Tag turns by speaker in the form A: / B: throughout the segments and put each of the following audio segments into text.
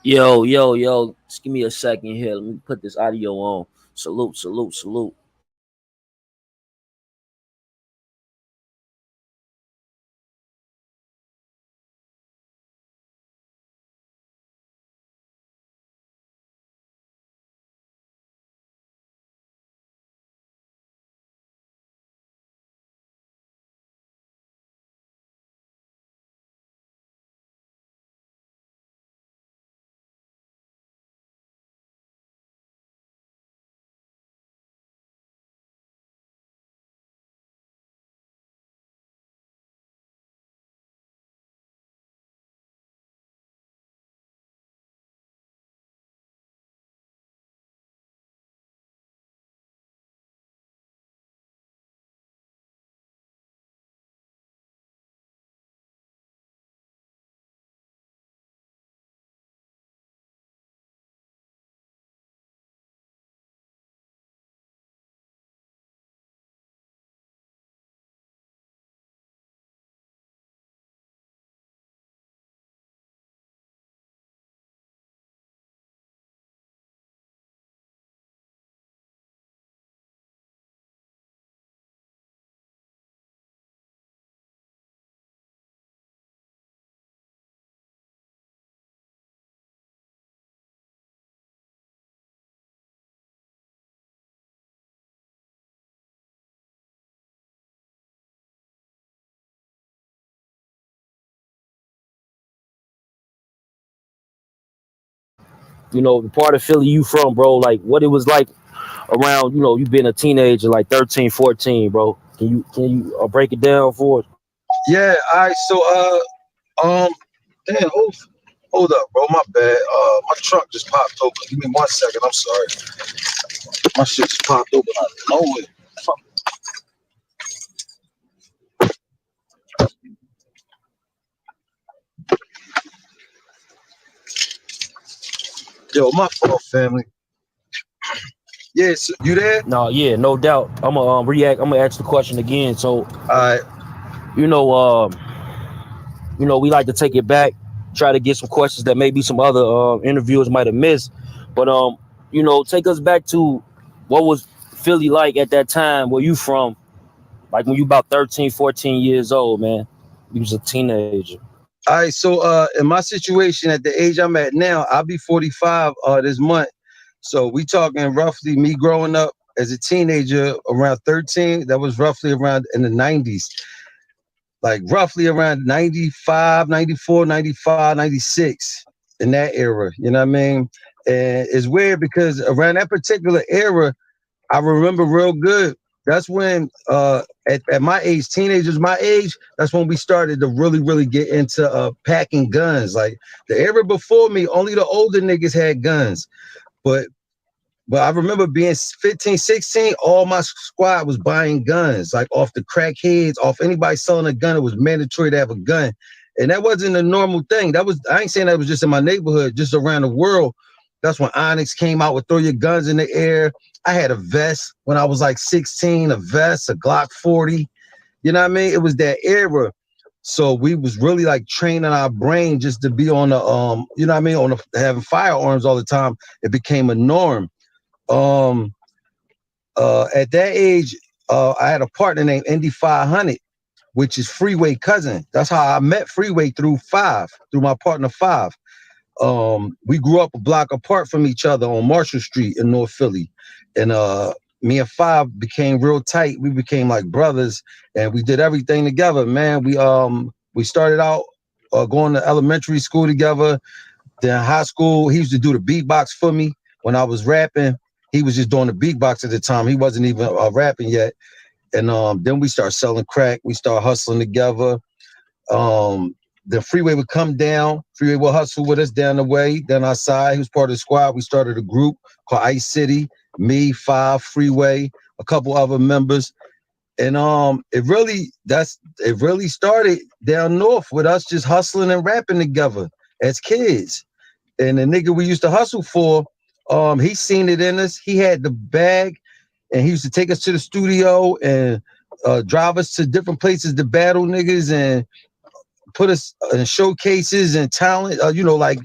A: Yo, yo, yo. Just give me a second here. Let me put this audio on. Salute, salute, salute. The part of Philly you from, bro, like what it was like around, you being a teenager, like 13, 14, bro. Can you break it down for us?
B: Yeah, all right. So, damn, hold up, bro. My bad. My truck just popped open. Give me 1 second. I'm sorry. My shit just popped open out of nowhere. Fuck. Yo, my fault, family. Yes, you there?
A: No, yeah, no doubt. I'm gonna react. I'm gonna ask the question again. So,
B: All right.
A: you know, um, we like to take it back, try to get some questions that maybe some other interviewers might have missed. But take us back to what was Philly like at that time where you from, like when you about 13, 14 years old, man. You was a teenager.
B: All right. So, in my situation at the age I'm at now, I'll be 45 this month. So we talking roughly me growing up as a teenager around 13. That was roughly around in the 90s, like roughly around 95, 94, 95, 96, in that era. You know what I mean? And it's weird because around that particular era, I remember real good. That's when, at my age, teenagers my age, that's when we started to really, really get into packing guns. Like the era before me, only the older niggas had guns. But but I remember being 15, 16, all my squad was buying guns, like off the crackheads, off anybody selling a gun. It was mandatory to have a gun. And that wasn't a normal thing. I ain't saying that was just in my neighborhood, just around the world. That's when Onyx came out with throw your guns in the air. I had a vest when I was like 16, a vest, a Glock 40. You know what I mean? It was that era. So we was really like training our brain just to be on the, you know what I mean, on having firearms all the time. It became a norm. um at that age, I had a partner named Indy 500, which is Freeway cousin. That's how I met Freeway, through my partner Five. We grew up a block apart from each other on Marshall Street in North Philly, and me and Five became real tight. We became like brothers, and we did everything together, man. We started out going to elementary school together. Then high school, he used to do the beatbox for me when I was rapping. He was just doing the beatbox at the time. He wasn't even rapping yet. And then we started selling crack. We started hustling together. The Freeway would come down. Freeway would hustle with us down the way, down our side. He was part of the squad. We started a group called Ice City. Me, Five, Freeway, a couple other members. And it really started down north with us just hustling and rapping together as kids. And the nigga we used to hustle for, he seen it in us. He had the bag, and he used to take us to the studio and drive us to different places to battle niggas and put us in showcases and talent, like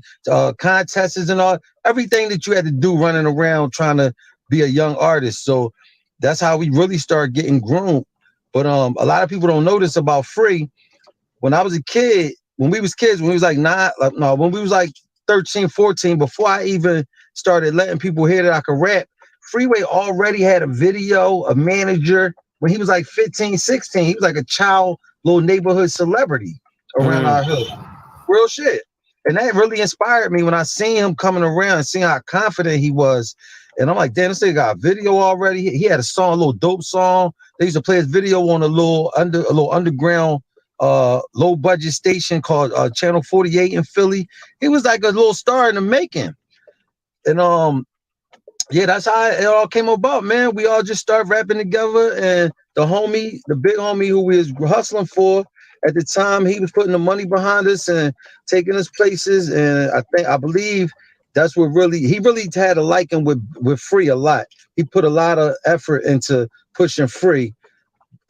B: contests and all, everything that you had to do running around trying to be a young artist. So that's how we really started getting groomed. But a lot of people don't know this about Free. When I was a kid, when we was kids, when we was like when we was like 13, 14, before I even started letting people hear that I could rap, Freeway already had a video, a manager. When he was like 15, 16, he was like a child, little neighborhood celebrity around our hood. Real shit. And that really inspired me when I seen him coming around and seeing how confident he was. And I'm like, damn, this nigga got a video already. He had a song, a little dope song. They used to play his video on a little underground low budget station called Channel 48 in Philly. He was like a little star in the making. And yeah, that's how it all came about, man. We all just started rapping together, and the big homie who we was hustling for at the time, he was putting the money behind us and taking us places. And I believe that's what he really had a liking with Free a lot. He put a lot of effort into pushing Free.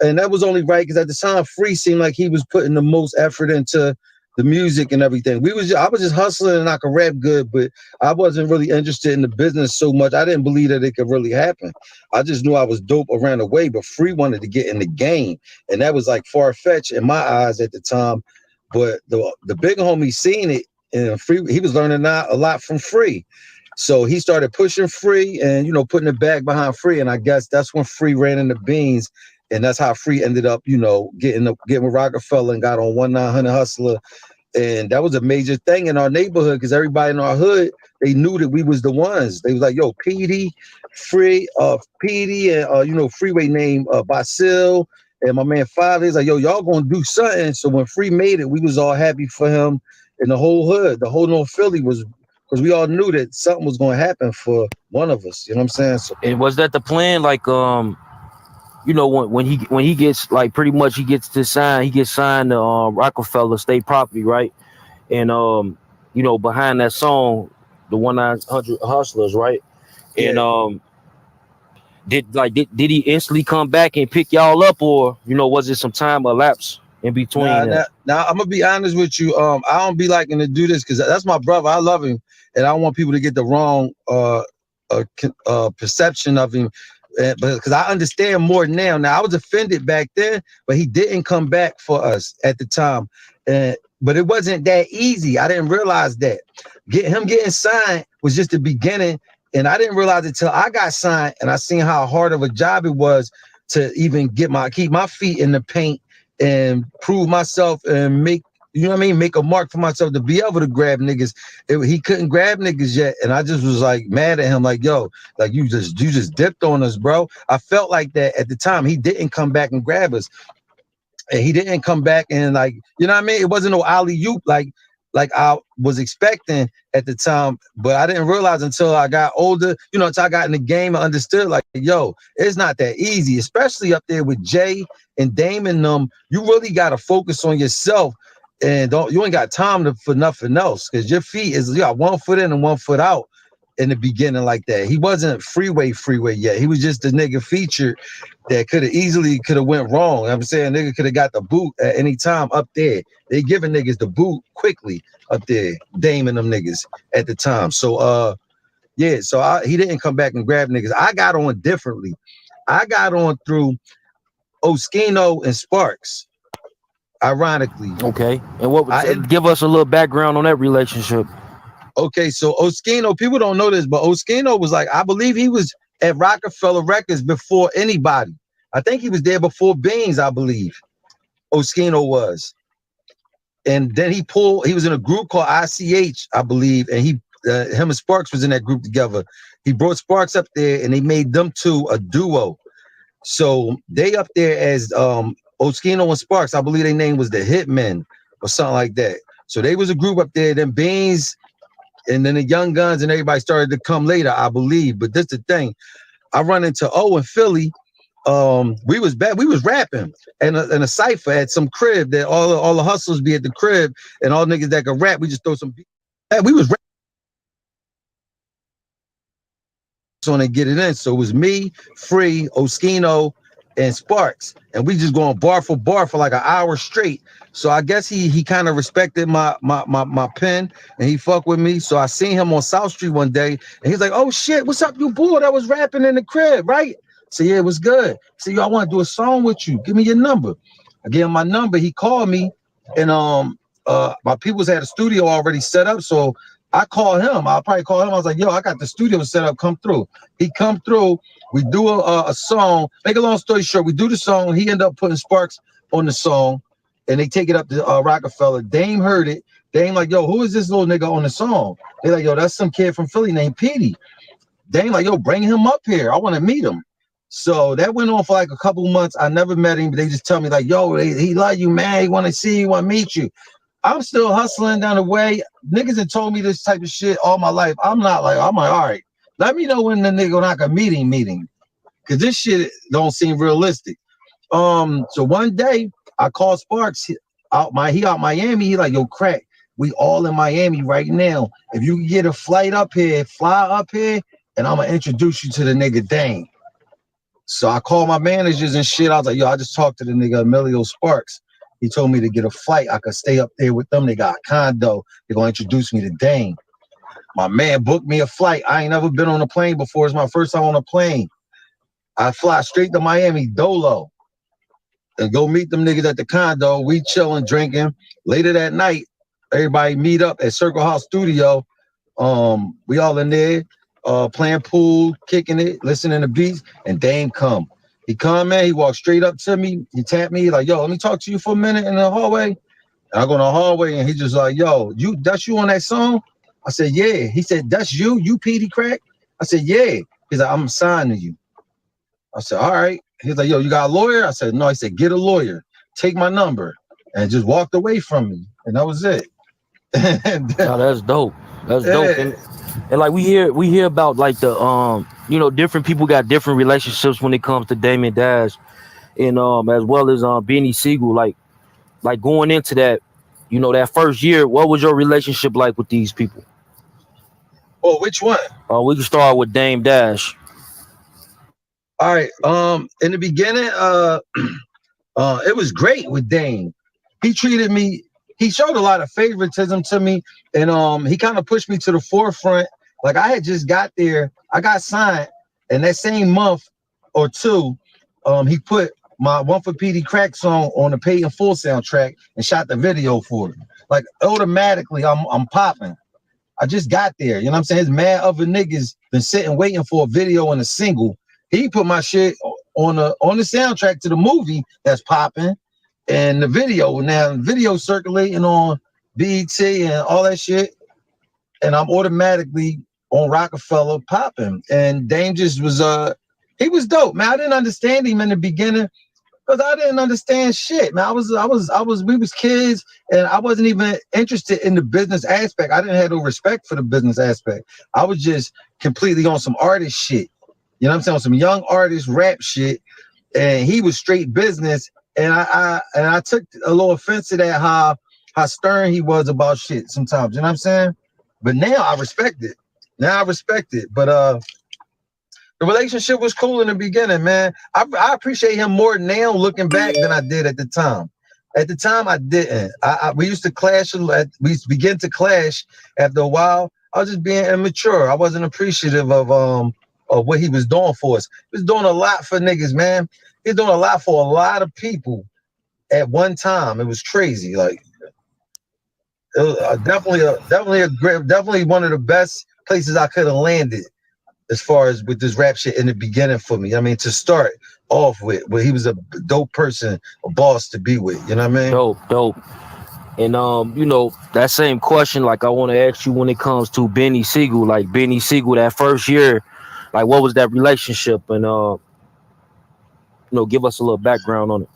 B: And that was only right because at the time, Free seemed like he was putting the most effort into the music and everything. I was just hustling and I could rap good, but I wasn't really interested in the business so much. I didn't believe that it could really happen. I just knew I was dope around the way, but Free wanted to get in the game, and that was like far-fetched in my eyes at the time. But the big homie seen it, and Free, he was learning a lot from Free. So he started pushing Free and putting it back behind Free, and I guess that's when Free ran into Beans. And that's how Free ended up, getting with Rocafella and got on 1-900 Hustler. And that was a major thing in our neighborhood because everybody in our hood, they knew that we was the ones. They was like, yo, Peedi, Peedi, and Freeway name Basil and my man Five. He's like, yo, y'all gonna do something. So when Free made it, we was all happy for him. And the whole hood, the whole North Philly was, because we all knew that something was gonna happen for one of us. You know what I'm saying? So,
A: and was that the plan? Like when he gets like pretty much he gets signed to Rocafella State Property, right? And behind that song, the 1-900 Hustlers, right?
B: yeah.
A: And did he instantly come back and pick y'all up, or was it some time elapsed in between that?
B: Now I'm gonna be honest with you. I don't be liking to do this because that's my brother. I love him, and I don't want people to get the wrong perception of him. But because I understand more now. Now I was offended back then, but he didn't come back for us at the time. But it wasn't that easy. I didn't realize that. Getting signed was just the beginning, and I didn't realize it till I got signed, and I seen how hard of a job it was to even keep my feet in the paint and prove myself and make a mark for myself to be able to grab niggas. He couldn't grab niggas yet, and I just was like mad at him, like, yo, like you just dipped on us, bro. I felt like that at the time. He didn't come back and grab us, and he didn't come back and like, it wasn't no alley-oop like I was expecting at the time. But I didn't realize until I got older, until I got in the game and understood, like, yo, it's not that easy, especially up there with Jay and Damon. You really got to focus on yourself, and you ain't got time for nothing else, because your feet you got 1 foot in and 1 foot out in the beginning like that. He wasn't freeway yet. He was just the nigga featured that could have went wrong. I'm saying nigga could have got the boot at any time up there. They giving niggas the boot quickly up there, daming them niggas at the time. So he didn't come back and grab niggas. I got on differently. I got on through Oschino and Sparks, ironically.
A: Okay. And give us a little background on that relationship.
B: Okay, so Oschino, people don't know this, but Oschino was like, I believe he was at Rocafella Records before anybody. I think he was there before Beans, I believe. Oschino was. And then he was in a group called ICH, I believe, and him and Sparks was in that group together. He brought Sparks up there, and they made them two a duo. So they up there as Oschino and Sparks, I believe their name was the Hitmen or something like that. So they was a group up there. Then Beans, and then the Young Guns and everybody started to come later, I believe. But this the thing. I run into in Philly. We was rapping and a cypher at some crib that all the hustlers be at the crib, and all niggas that could rap, we just throw some beat. We was rapping on and get it in. So it was me, Free, Oschino, and Sparks, and we just going bar for bar for like an hour straight. So I guess he kind of respected my pen, and he fucked with me. So I seen him on South Street one day, and he's like, "Oh shit, what's up, you boy that was rapping in the crib, right?" So yeah, it was good. So yo, I want to do a song with you. Give me your number. I gave him my number. He called me, and my peoples had a studio already set up, so I called him. I'll probably call him. I was like, yo, I got the studio set up. Come through. He come through. We do a song. Make a long story short, we do the song. He ended up putting Sparks on the song, and they take it up to Rocafella. Dame heard it. Dame like, yo, who is this little nigga on the song? They like, yo, that's some kid from Philly named Peedi. Dame like, yo, bring him up here. I want to meet him. So that went on for like a couple months. I never met him, but they just tell me like, yo, he love you, man. He want to see you, want to meet you. I'm still hustling down the way. Niggas have told me this type of shit all my life. I'm like, all right, let me know when the nigga not a meeting. Cause this shit don't seem realistic. So one day I called Sparks he out Miami. He like, yo, Crakk, we all in Miami right now. If you can get a flight up here, fly up here, and I'm gonna introduce you to the nigga Dane. So I called my managers and shit. I was like, yo, I just talked to the nigga Emilio Sparks. He told me to get a flight. I could stay up there with them. They got a condo. They're gonna introduce me to Dane. My man booked me a flight. I ain't never been on a plane before. It's my first time on a plane. I fly straight to Miami, Dolo, and go meet them niggas at the condo. We chilling, drinking. Later that night, everybody meet up at Circle House Studio. We all in there, playing pool, kicking it, listening to beats, and Dame come. He come, man, he walked straight up to me. He tapped me, like, yo, let me talk to you for a minute in the hallway. And I go in the hallway, and he just like, yo, that's you on that song? I said, yeah. He said, that's you Peedi Crakk? I said, yeah. He's like, I'm signing you. I said, all right. He's like, yo, you got a lawyer? I said, no. He said, get a lawyer. Take my number. And just walked away from me. And that was it.
A: Oh, that's dope. That's dope. And like we hear about like the different people got different relationships when it comes to Damien Dash and as well as Beanie Sigel. Like going into that, that first year, what was your relationship like with these people?
B: Oh, which one?
A: We can start with Dame Dash.
B: All right. In the beginning, it was great with Dame. He treated me. He showed a lot of favoritism to me, and he kind of pushed me to the forefront. Like I had just got there, I got signed, and that same month or two, he put my One for Peedi Crakk song on the Paid in Full soundtrack and shot the video for it. Like automatically, I'm popping. I just got there. You know what I'm saying? There's mad other niggas been sitting waiting for a video and a single. He put my shit on the soundtrack to the movie that's popping, and the video. Now the video circulating on BET and all that shit, and I'm automatically on Rocafella popping. And Dame just was he was dope, man. I didn't understand him in the beginning because I didn't understand shit, man. We was kids, and I wasn't even interested in the business aspect. I didn't have no respect for the business aspect. I was just completely on some artist shit. You know what I'm saying? On some young artist rap shit, and he was straight business. And I took a little offense to that how stern he was about shit sometimes. You know what I'm saying? But now I respect it. But the relationship was cool in the beginning, man. I appreciate him more now looking back than I did at the time. At the time, I didn't. We used to clash. We used to begin to clash after a while. I was just being immature. I wasn't appreciative of what he was doing for us. He was doing a lot for niggas, man. He's doing a lot for a lot of people at one time. It was crazy. Like it was definitely one of the best places I could have landed as far as with this rap shit in the beginning for me. I mean, to start off with, where he was a dope person, a boss to be with. You know what I mean?
A: Dope. And that same question, like I want to ask you when it comes to Beanie Sigel, like Beanie Sigel that first year, like what was that relationship? And give us a little background on it.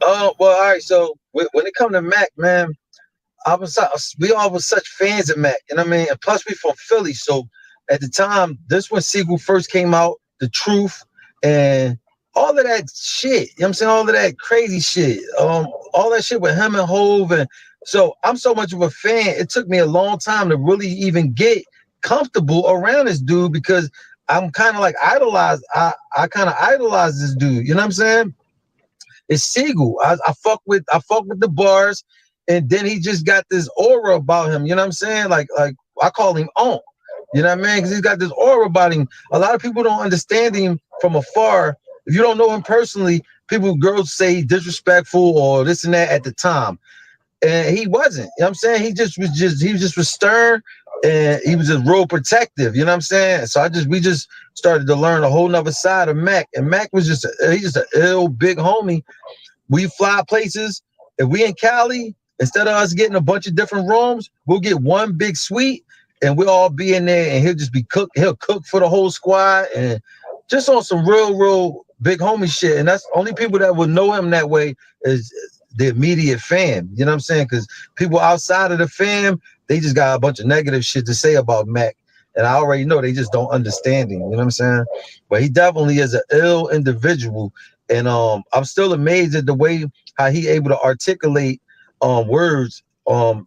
B: Well, all right. So when it come to Mac, man, we all was such fans of Mac, you know what I mean? And plus we from Philly, so at the time, this when Sigel first came out, The Truth, and all of that shit, you know what I'm saying? All of that crazy shit, all that shit with him and Hove, and so I'm so much of a fan. It took me a long time to really even get comfortable around this dude because I'm kind of like idolized. I kind of idolize this dude. You know what I'm saying? It's Sigel. I fuck with the bars, and then he just got this aura about him. You know what I'm saying? Like I call him on. You know what I mean? Because he's got this aura about him. A lot of people don't understand him from afar. If you don't know him personally, girls say he's disrespectful or this and that at the time. And he wasn't. You know what I'm saying? He was just stern, and he was just real protective. You know what I'm saying? So we just started to learn a whole nother side of Mac. And Mac was he's just an ill big homie. We fly places. If we in Cali, instead of us getting a bunch of different rooms, we'll get one big suite and we'll all be in there, and he'll just be cook. He'll cook for the whole squad, and just on some real big homie shit. And that's only people that will know him that way is the immediate fam. You know what I'm saying? Because people outside of the fam, they just got a bunch of negative shit to say about Mac. And I already know they just don't understand him. You know what I'm saying? But he definitely is an ill individual. And I'm still amazed at the way how he able to articulate words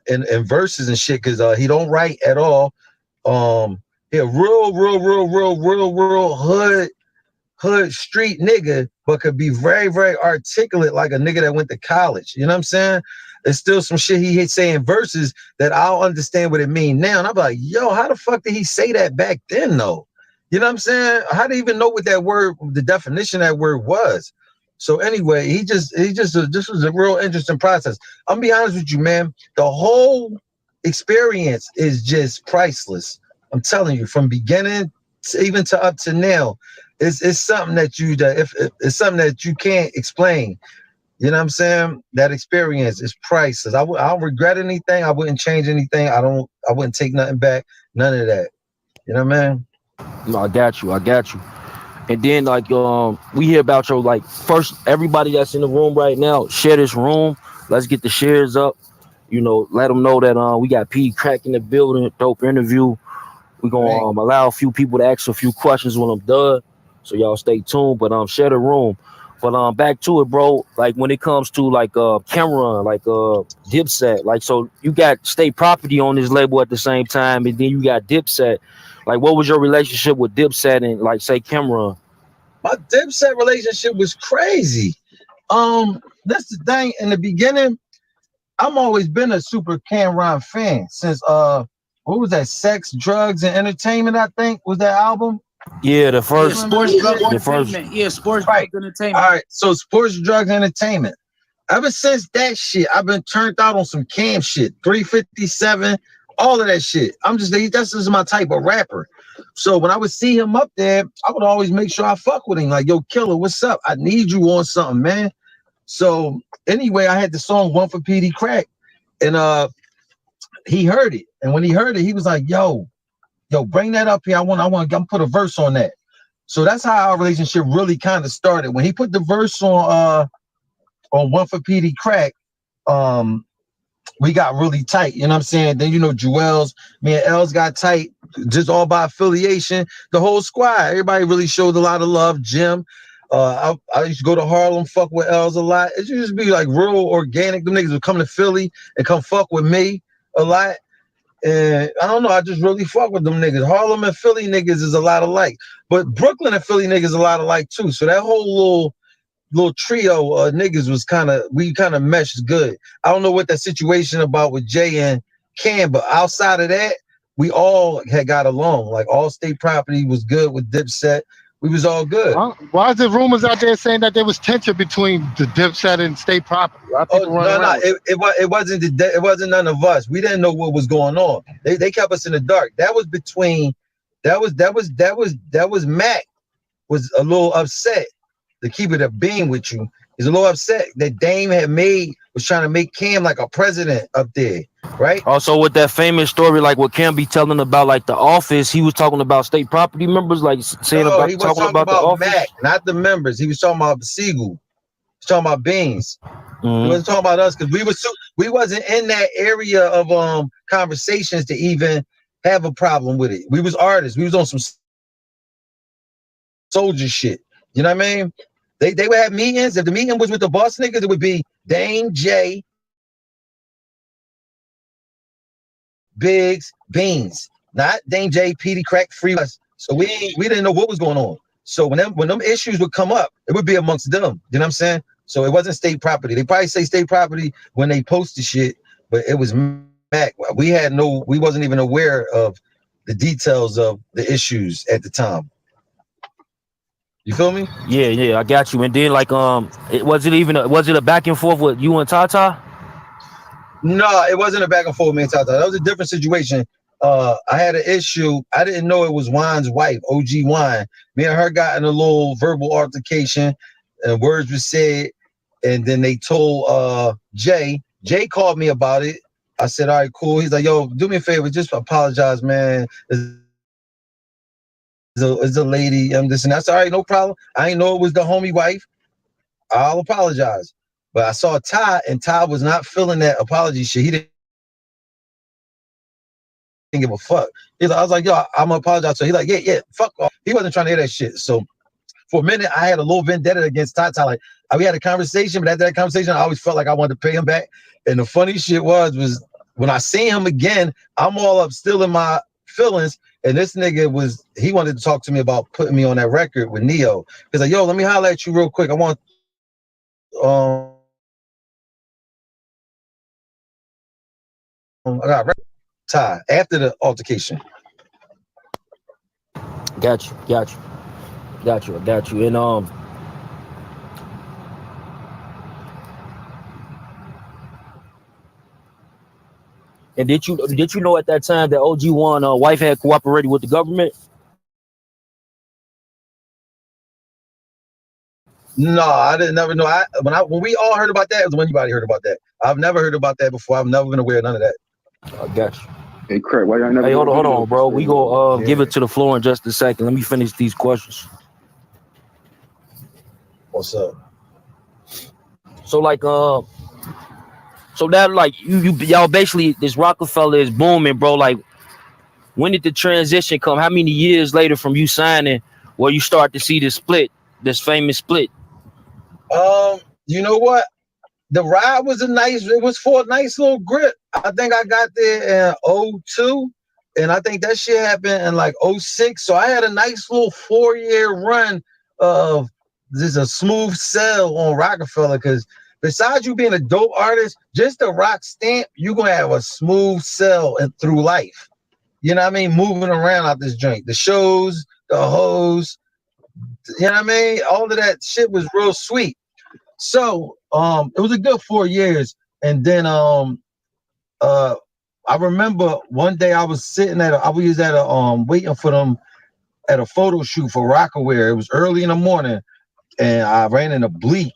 B: in verses and shit, because he don't write at all. He a real hood street nigga, but could be very articulate like a nigga that went to college. You know what I'm saying? There's still some shit he hit saying verses that I'll understand what it mean now. And I'm like, yo, how the fuck did he say that back then though? You know what I'm saying? How do you even know what that word, the definition of that word was? So anyway, this was a real interesting process. I'm gonna be honest with you, man. The whole experience is just priceless. I'm telling you, from beginning to even to up to now, it's something if it's something that you can't explain. You know what I'm saying? That experience is priceless. I don't regret anything. I wouldn't change anything. I wouldn't take nothing back. None of that. You know what I mean?
A: No, I got you. And then like we hear about your like first everybody that's in the room right now, share this room. Let's get the shares up. Let them know that we got Peedi Crakk in the building, dope interview. We're gonna
B: Right.
A: allow a few people to ask a few questions when I'm done. So y'all stay tuned. But share the room. But back to it, bro. Like when it comes to like Cameron, like Dipset, like so you got state property on this label at the same time, and then you got Dipset. Like what was your relationship with Dipset and like say Cameron?
B: My Dipset relationship was crazy. That's the thing. In the beginning, I'm always been a super Cameron fan since what was that? Sex, Drugs, and Entertainment, I think was that album.
A: Yeah, the
C: Yeah,
A: first,
C: sports, drug,
A: the first.
C: entertainment. Yeah, sports,
B: Right.
C: drug, entertainment.
B: All right. So Sports, Drugs, Entertainment. Ever since that shit, I've been turned out on some Cam shit. 357, all of that shit. That's just my type of rapper. So when I would see him up there, I would always make sure I fuck with him. Like, yo, Killer, what's up? I need you on something, man. So anyway, I had the song One for Peedi Crakk, and he heard it. And when he heard it, he was like, yo, bring that up here. I'm put a verse on that. So that's how our relationship really kind of started. When he put the verse on One for Peedi Crakk, um, we got really tight. You know what I'm saying? Then Joel's, me and Els got tight, just all by affiliation. The whole squad, everybody really showed a lot of love. Jim, I used to go to Harlem, fuck with Els a lot. It used to be like real organic. Them niggas would come to Philly and come fuck with me a lot. And I don't know, I just really fuck with them niggas. Harlem and Philly niggas is a lot alike, but Brooklyn and Philly niggas a lot alike too. So that whole little trio of niggas was we kind of meshed good. I don't know what that situation about with Jay and Cam, but outside of that, we all had got along. Like all state property was good with Dipset. We was all good.
D: Why is there rumors out there saying that there was tension between the Dipset and state property? A lot of people running around.
B: It wasn't none of us. We didn't know what was going on. They kept us in the dark. That was Mac was a little upset. To keep it a being with you, he's a little upset that Dame was trying to make Cam like a president up there, right?
A: Also with that famous story, like what Cam be telling about like the office, he was talking about state property members, like saying
B: No, he was
A: talking
B: talking
A: about the
B: about
A: office.
B: Mac, not the members. He was talking about Sigel. He was talking about Beans.
A: Mhm.
B: He wasn't talking about us because we wasn't in that area of conversations to even have a problem with it. We was artists. We was on some soldier shit. You know what I mean? They would have meetings. If the meeting was with the boss niggas, it would be Dame, Jay, Biggs, Beans. Not Dame, Jay, Peedi Crakk, Freeway. So we didn't know what was going on. So when them issues would come up, it would be amongst them. You know what I'm saying? So it wasn't state property. They probably say state property when they posted shit, but it was Mac. We wasn't even aware of the details of the issues at the time. You feel me?
A: Yeah, I got you. And then like was it a back and forth with you and Tata?
B: No, it wasn't a back and forth, man. Tata. That was a different situation. I had an issue. I didn't know it was Wine's wife, OG Wine. Me and her got in a little verbal altercation, and words were said. And then they told Jay. Jay called me about it. I said, all right, cool. He's like, yo, do me a favor, just apologize, man. It's a lady. I'm this and that. I said, all right, no problem. I didn't know it was the homie wife. I'll apologize. But I saw Ty, and Ty was not feeling that apology shit. He didn't give a fuck. I was like, yo, I'm gonna apologize. So he's like, yeah, fuck off. He wasn't trying to hear that shit. So for a minute, I had a little vendetta against Tata. Like, we had a conversation, but after that conversation, I always felt like I wanted to pay him back. And the funny shit was when I seen him again, I'm all up still in my feelings. And this nigga he wanted to talk to me about putting me on that record with Neo. He's like, yo, let me holler at you real quick. I want I got Ty after the altercation.
A: Got you. And and did you know at that time that OG1 wife had cooperated with the government?
B: No, I didn't never know. When we all heard about that, it was when anybody heard about that. I've never heard about that before. I've never been aware of none of that.
A: I got you.
C: Hey, Craig, why y'all never?
A: Hey, hold on, bro. We go give it to the floor in just a second. Let me finish these questions.
B: What's up?
A: So like so that like y'all basically this Rocafella is booming, bro. Like when did the transition come? How many years later from you signing where you start to see this famous split?
B: You know what? The ride was it was for a nice little grip. I think I got there in 02, and I think that shit happened in like 06. So I had a nice little 4-year run of a smooth sell on Rocafella, because besides you being a dope artist, just the rock stamp, you're gonna have a smooth sell through life. You know what I mean? Moving around out this joint. The shows, the hoes, you know what I mean? All of that shit was real sweet. So it was a good 4 years. And then I remember one day I was sitting waiting for them at a photo shoot for Rockaware. It was early in the morning, and I ran into Bleak,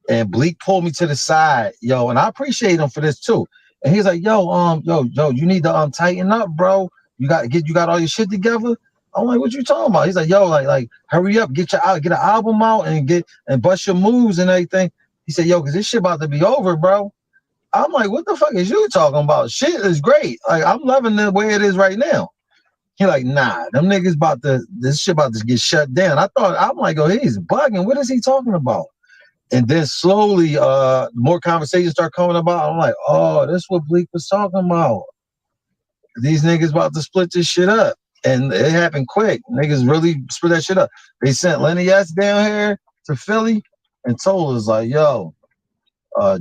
B: and Bleak pulled me to the side, yo, and I appreciate him for this too. And he's like, yo, you need to tighten up, bro. You got all your shit together. I'm like, what you talking about? He's like, yo, like hurry up, get an album out and bust your moves and everything. He said, yo, cause this shit about to be over, bro. I'm like, what the fuck is you talking about? Shit is great. Like, I'm loving the way it is right now. He like, nah, them niggas this shit about to get shut down. I'm like, oh, he's bugging. What is he talking about? And then slowly, more conversations start coming about. I'm like, oh, this is what Bleak was talking about. These niggas about to split this shit up. And it happened quick. Niggas really split that shit up. They sent Lenny S down here to Philly and told us, like, yo,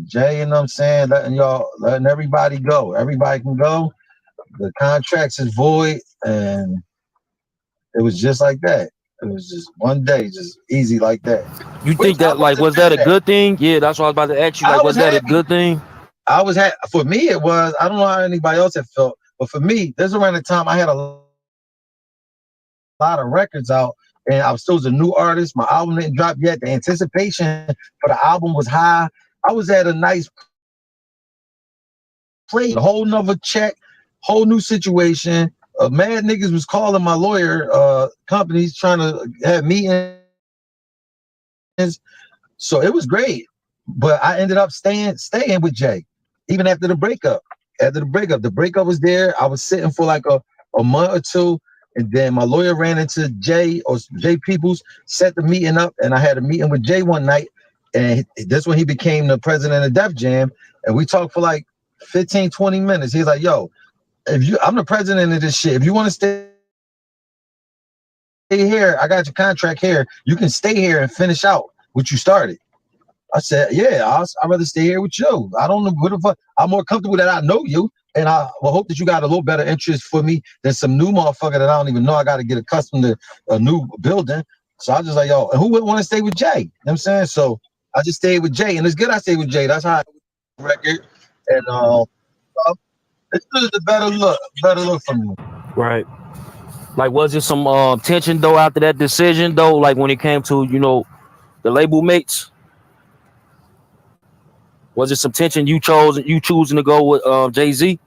B: Jay, you know what I'm saying, letting everybody go. Everybody can go. The contracts is void. And it was just like that. It was just one day, just easy like that.
A: You think that, like, was that a good thing? Yeah, that's what I was about to ask you. Like, was that a good thing?
B: I was happy. For me, it was. I don't know how anybody else had felt, but for me, there's around the time I had a lot of records out, and I was still a new artist. My album didn't drop yet. The anticipation for the album was high. I was at a nice place, a whole nother check, whole new situation. Mad niggas was calling my lawyer companies trying to have meetings. So it was great. But I ended up staying with Jay, even after the breakup. The breakup was there. I was sitting for like a month or two. And then my lawyer ran into Jay Peoples, set the meeting up, and I had a meeting with Jay one night. And that's when he became the president of Def Jam. And we talked for like 15, 20 minutes. He's like, yo, I'm the president of this shit. If you want to stay here. I got your contract here. You can stay here and finish out what you started. I said, yeah, I'd rather stay here with you. I don't know what the fuck. I'm more comfortable that I know you, and I will hope that you got a little better interest for me than some new motherfucker that I don't even know. I got to get accustomed to a new building. So I just like, yo, and who would want to stay with Jay? You know what I'm saying? So I just stayed with Jay, and it's good I stayed with Jay. That's how I record. And it's just a better look for me.
A: Right. Like, was there some tension though after that decision though? Like when it came to the label mates, was there some tension you choosing to go with Jay-Z?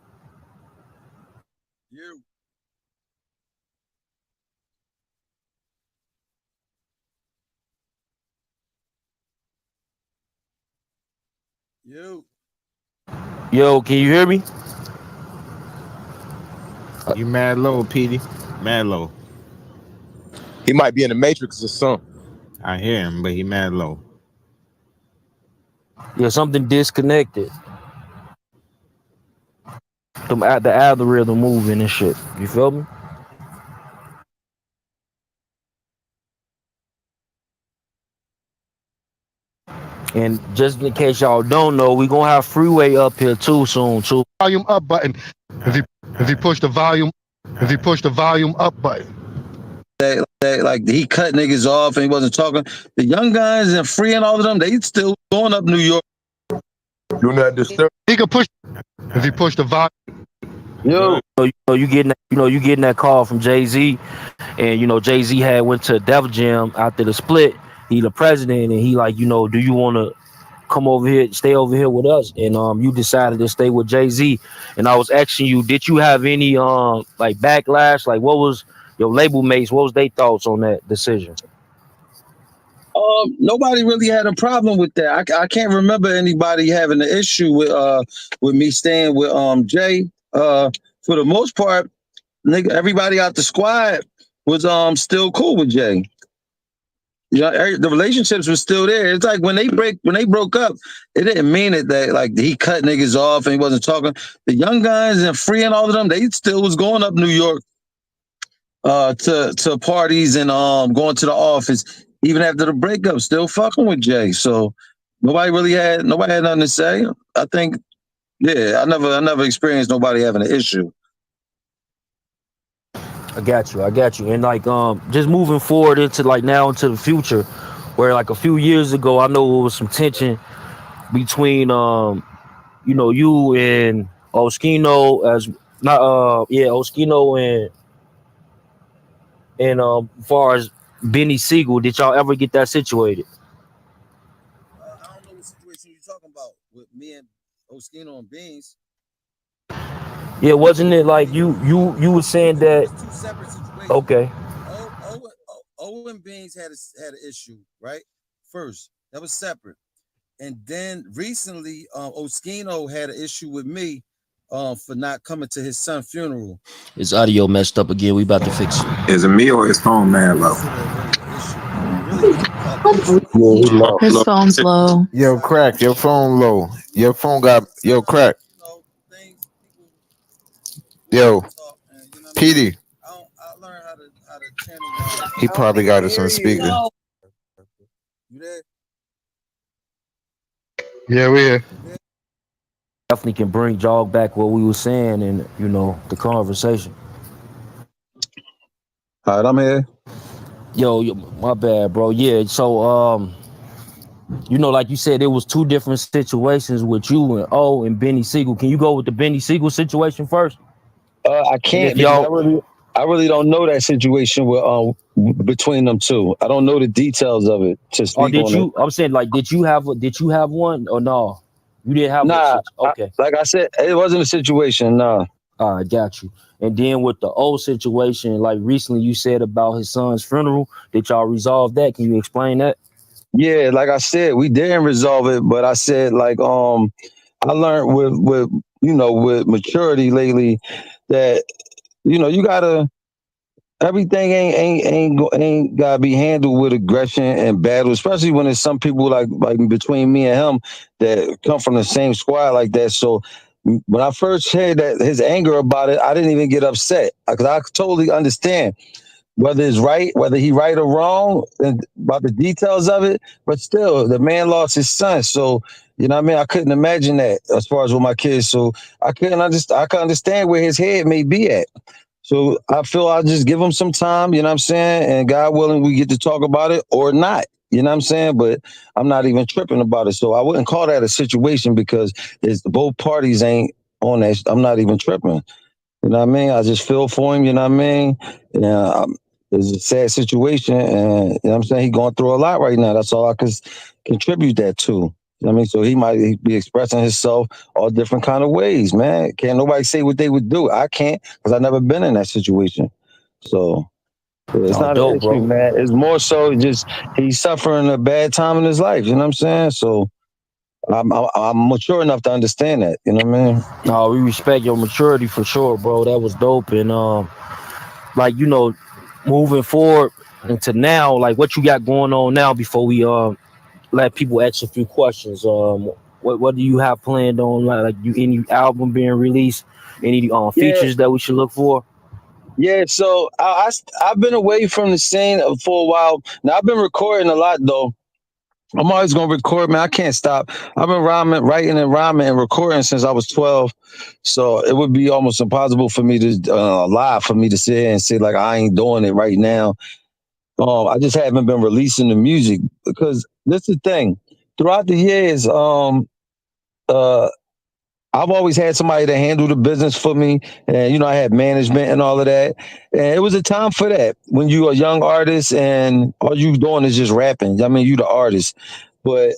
A: Yo, can you hear me?
C: You mad low, Peedi. Mad low.
E: He might be in the Matrix or something.
C: I hear him, but he mad low.
A: Yeah, something disconnected. The algorithm moving and shit. You feel me? And just in case y'all don't know, we gonna have Freeway up here too soon too.
D: Volume up button. If you push the volume up button.
B: Like he cut niggas off and he wasn't talking. The young guys and Free and all of them, they still going up New York.
E: Do not disturb.
D: He can push if he push the volume.
B: Yo,
A: You getting that call from Jay-Z, and Jay-Z had went to Def Jam after the split. He the president, and he like, do you want to come over here, stay over here with us? And you decided to stay with Jay-Z. And I was asking you, did you have any like backlash? Like, what was your label mates? What was their thoughts on that decision?
B: nobody really had a problem with that. I can't remember anybody having an issue with me staying with Jay. For the most part, nigga, everybody out the squad was still cool with Jay. The relationships were still there. It's like when they broke up, it didn't mean it that like he cut niggas off and he wasn't talking. The young guys and Free and all of them, they still was going up New York to parties and going to the office even after the breakup, still fucking with Jay. So nobody had nothing to say. I think, yeah, I never experienced nobody having an issue.
A: I got you. And like just moving forward into like now into the future, where like a few years ago I know there was some tension between you and Oschino Oschino and as far as Beanie Sigel. Did y'all ever get that situated?
B: I don't know what situation you're talking about with me and Oschino and Beans.
A: Yeah, wasn't it like you were saying that?
B: Two separate situations.
A: Okay.
B: O and Beans had an issue, right? First, that was separate, and then recently, Oschino had an issue with me, for not coming to his son's funeral.
A: His audio messed up again. We about to fix it.
F: Is it me or his phone mad low?
G: His phone's low.
C: Yo, Crack, your phone low. Your phone got Crack. Yo, Peedi.
B: I learned how to channel.
C: He probably got us on speaker.
B: You there?
D: Yeah, we here.
A: Definitely can bring jog back what we were saying and the conversation.
B: All right, I'm here.
A: Yo, my bad, bro. Yeah, so like you said, it was two different situations with you and O and Beanie Sigel. Can you go with the Beanie Sigel situation first?
B: I can't, because I really don't know that situation with between them two. I don't know the details of it to speak on it.
A: I'm saying, like, did you have one or no? You didn't have
B: Nah,
A: one. Okay.
B: Like I said, it wasn't a situation. Nah.
A: All right, got you. And then with the old situation, like recently you said about his son's funeral, did y'all resolve that? Can you explain that?
B: Yeah, like I said, we didn't resolve it, but I said like I learned with maturity lately that you gotta, everything ain't gotta be handled with aggression and battle, especially when it's some people like between me and him that come from the same squad like that. So when I first heard that his anger about it, I didn't even get upset because I totally understand. whether it's right, whether he right or wrong, and about the details of it. But still, the man lost his son, so you know what I mean. I couldn't imagine that as far as with my kids, so I couldn't understand. I can understand where his head may be at. So I feel I'll just give him some time, you know what I'm saying? And God willing, we get to talk about it or not, you know what I'm saying? But I'm not even tripping about it. So I wouldn't call that a situation because it's both parties ain't on that. I'm not even tripping. You know what I mean? I just feel for him, you know what I mean? Yeah, it's a sad situation. And you know what I'm saying? He's going through a lot right now. That's all I can contribute that to. You know what I mean? So he might be expressing himself all different kind of ways, man. Can't nobody say what they would do. I can't because I've never been in that situation. So yeah, it's
A: Oh,
B: not an
A: dope,
B: issue,
A: bro.
B: man. It's more so just he's suffering a bad time in his life. You know what I'm saying? So I'm mature enough to understand that. You know what I mean?
A: No, we respect your maturity for sure, bro. That was dope. And like, you know, moving forward into now, like what you got going on now before we let people ask a few questions. What do you have planned on? Like you any album being released? Any
B: Yeah,
A: features that we should look for?
B: yeah. So I've been away from the scene for a while. Now I've been recording a lot though. I'm always gonna record, man. I can't stop. I've been writing and rhyming and recording since I was 12. So it would be almost impossible for me to lie for me to sit here and say like I ain't doing it right now. I just haven't been releasing the music because this is the thing. Throughout the years, uh, I've always had somebody to handle the business for me, and you know I had management and all of that. And it was a time for that when you a young artist and all you doing is just rapping. I mean, you the artist. But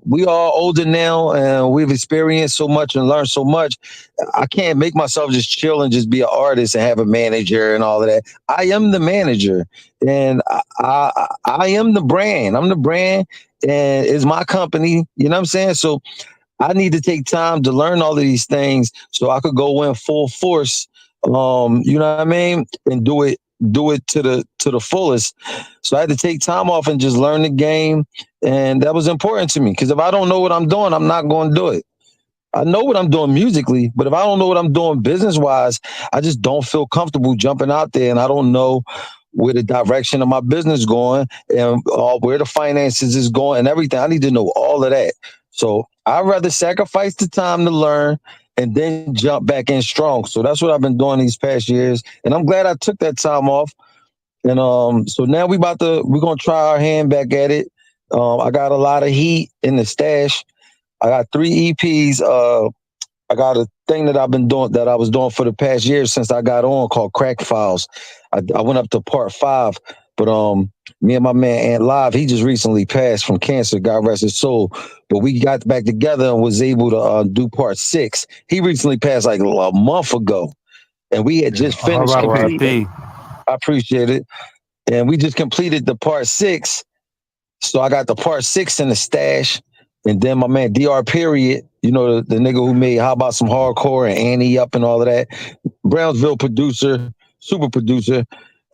B: we all older now, and we've experienced so much and learned so much. I can't make myself just chill and just be an artist and have a manager and all of that. I am the manager, and I am the brand. I'm the brand, and it's my company. You know what I'm saying? So I need to take time to learn all of these things so I could go in full force. You know what I mean, and do it to the fullest. So I had to take time off and just learn the game, and that was important to me because if I don't know what I'm doing, I'm not going to do it. I know what I'm doing musically, but if I don't know what I'm doing business wise, I just don't feel comfortable jumping out there, and I don't know where the direction of my business going and where the finances is going and everything. I need to know all of that. So I'd rather sacrifice the time to learn and then jump back in strong. So that's what I've been doing these past years, and I'm glad I took that time off. And so now we're gonna try our hand back at it. I got a lot of heat in the stash. I got 3 EPs. I got a thing that I was doing for the past year since I got on called Crack Files. I went up to part 5, but me and my man Ant Live, he just recently passed from cancer, God rest his soul. But we got back together and was able to do part 6. He recently passed like a month ago, and we had just finished
D: R.I.P.
B: completing. I appreciate it, and we just completed the part 6. So I got the part 6 in the stash. And then my man DR Period, you know, the nigga who made How About Some Hardcore and Annie Up and all of that. Brownsville producer, super producer.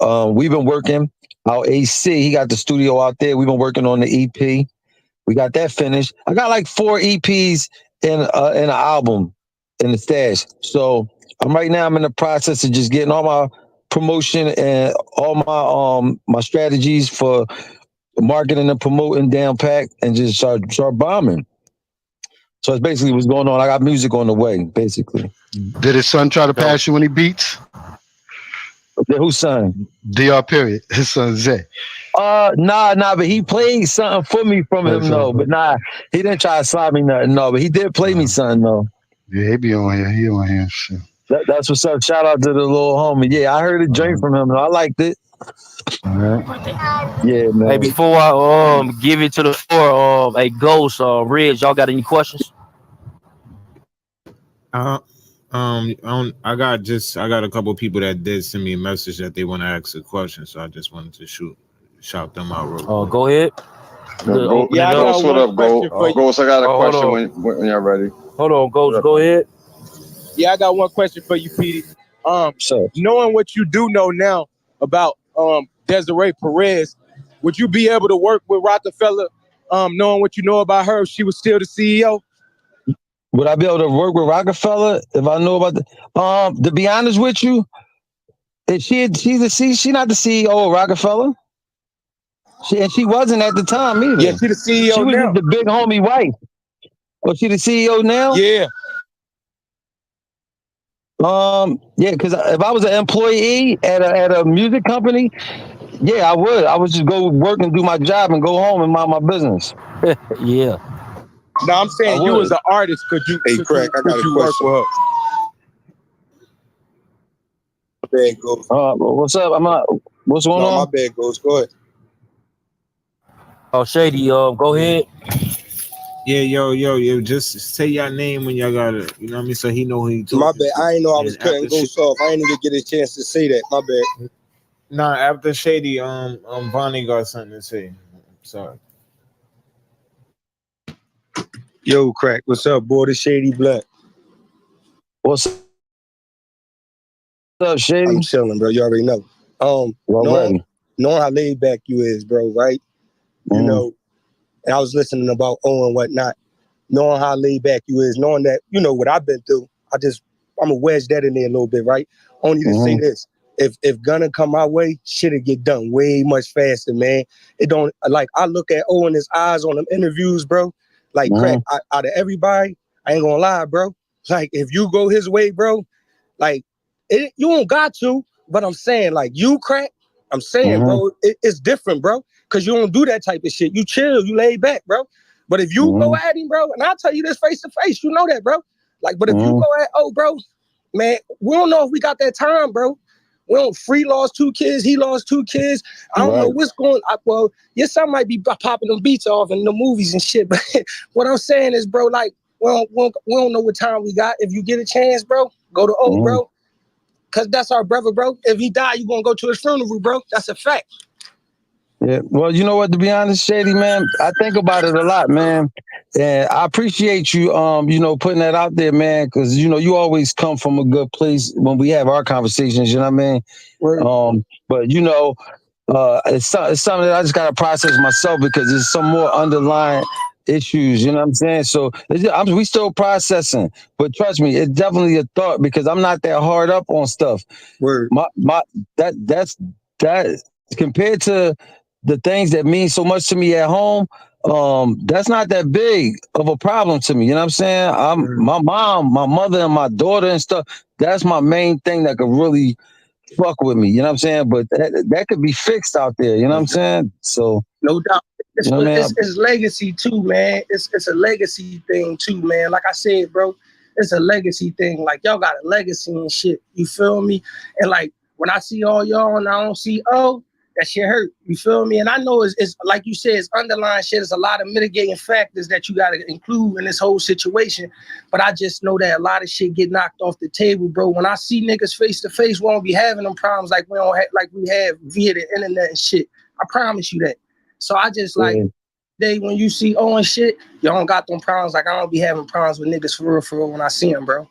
B: We've been working. Our AC, he got the studio out there. We've been working on the EP. We got that finished. I got like 4 EPs in an album in the stash. So I'm in the process of just getting all my promotion and all my strategies for marketing and promoting down pack and just start bombing. So it's basically what's going on. I got music on the way, basically.
D: Did his son try to pass you any beats?
B: Whose son?
D: DR Period. His son Zay.
B: Nah, but he played something for me from him, though. But nah, he didn't try to slide me nothing, no. But he did play me something, though.
D: Yeah, he be on here. He on here. Shit.
B: That's what's up. Shout out to the little homie. Yeah, I heard a drink from him, though. I liked it.
D: All right.
B: Yeah, man.
A: Hey, before I give it to the floor, hey Ghost, Reg, y'all got any questions?
H: I got a couple of people that did send me a message that they want to ask a question, so I just wanted to shout them out real quick.
A: Go ahead.
I: Yeah, I got one question for you.
J: Ghost, I got a question when you're ready.
A: Hold on, Ghost, go ahead.
I: Yeah, I got one question for you, Peedi. Knowing what you do know now about Desiree Perez, would you be able to work with Rocafella, knowing what you know about her if she was still the CEO?
B: Would I be able to work with Rocafella if I know about the to be honest with you, She not the CEO of Rocafella. She wasn't at the time either.
I: Yeah, she the CEO
B: She was
I: now.
B: just the big homie wife. Oh, she the CEO now?
I: Yeah.
B: Yeah, because if I was an employee at a music company, yeah, I would. I would just go work and do my job and go home and mind my business.
A: Yeah.
I: No, I'm saying you as an artist, could you?
E: Hey, Crack, I got a
I: work
E: question.
I: with her?
E: My bad goes.
B: What's up? What's going on?
E: My bad goes. Go ahead.
A: Oh, Shady, go ahead.
H: Yeah, yo, just say your name when y'all got it. You know what I mean? So he know who he talking.
E: My bad. I ain't know I was
H: And
E: cutting
H: after
E: Ghost off. I ain't even get a chance to say that. My bad.
H: Nah, after Shady, Bonnie got something to say. Sorry.
I: Yo, Crack, what's up, boy? The Shady Black.
B: What's up, Shady?
I: I'm chilling, bro. You already know. Knowing how laid back you is, bro, right? You know, and I was listening about O and whatnot, knowing how laid back you is, knowing that, you know, what I've been through. I'm gonna wedge that in there a little bit, right? Only to say this. If gonna come my way, shit'll get done way much faster, man. It don't, like, I look at O and his eyes on them interviews, bro. Like, Crack, out of everybody, I ain't gonna lie, bro. Like, if you go his way, bro, like, you don't got to, but I'm saying, like, you, Crack, I'm saying, bro, it's different, bro. Cause you don't do that type of shit. You chill, you lay back, bro. But if you go at him, bro, and I'll tell you this face to face, you know that, bro. Like, but if you go at, bro, man, we don't know if we got that time, bro. We don't. Free lost 2 kids, he lost 2 kids. I don't know what's going on. Well, your son might be popping them beats off in the movies and shit, but what I'm saying is, bro, like, we don't know what time we got. If you get a chance, bro, go to O, bro. Cause that's our brother, bro. If he die, you gonna go to his funeral, bro. That's a fact.
B: Yeah, well, you know what, to be honest, Shady, man, I think about it a lot, man. And I appreciate you, you know, putting that out there, man, because, you know, you always come from a good place when we have our conversations, you know what I mean? But, you know, it's something that I just got to process myself because there's some more underlying issues, you know what I'm saying? So we still processing, but trust me, it's definitely a thought because I'm not that hard up on stuff. That's compared to the things that mean so much to me at home, that's not that big of a problem to me. You know what I'm saying? My mom, my mother, and my daughter and stuff, that's my main thing that could really fuck with me. You know what I'm saying? But that could be fixed out there. You know what I'm saying? So
I: no doubt.
B: You know what I mean?
I: It's legacy too, man. It's a legacy thing too, man. Like I said, bro, it's a legacy thing. Like, y'all got a legacy and shit. You feel me? And like, when I see all y'all and I don't see that shit hurt. You feel me? And I know it's like you said, it's underlying shit. There's a lot of mitigating factors that you got to include in this whole situation. But I just know that a lot of shit get knocked off the table, bro. When I see niggas face to face, we won't be having them problems like we have via the internet and shit. I promise you that. So I just like, when you see and shit, y'all don't got them problems. Like, I don't be having problems with niggas for real when I see them, bro.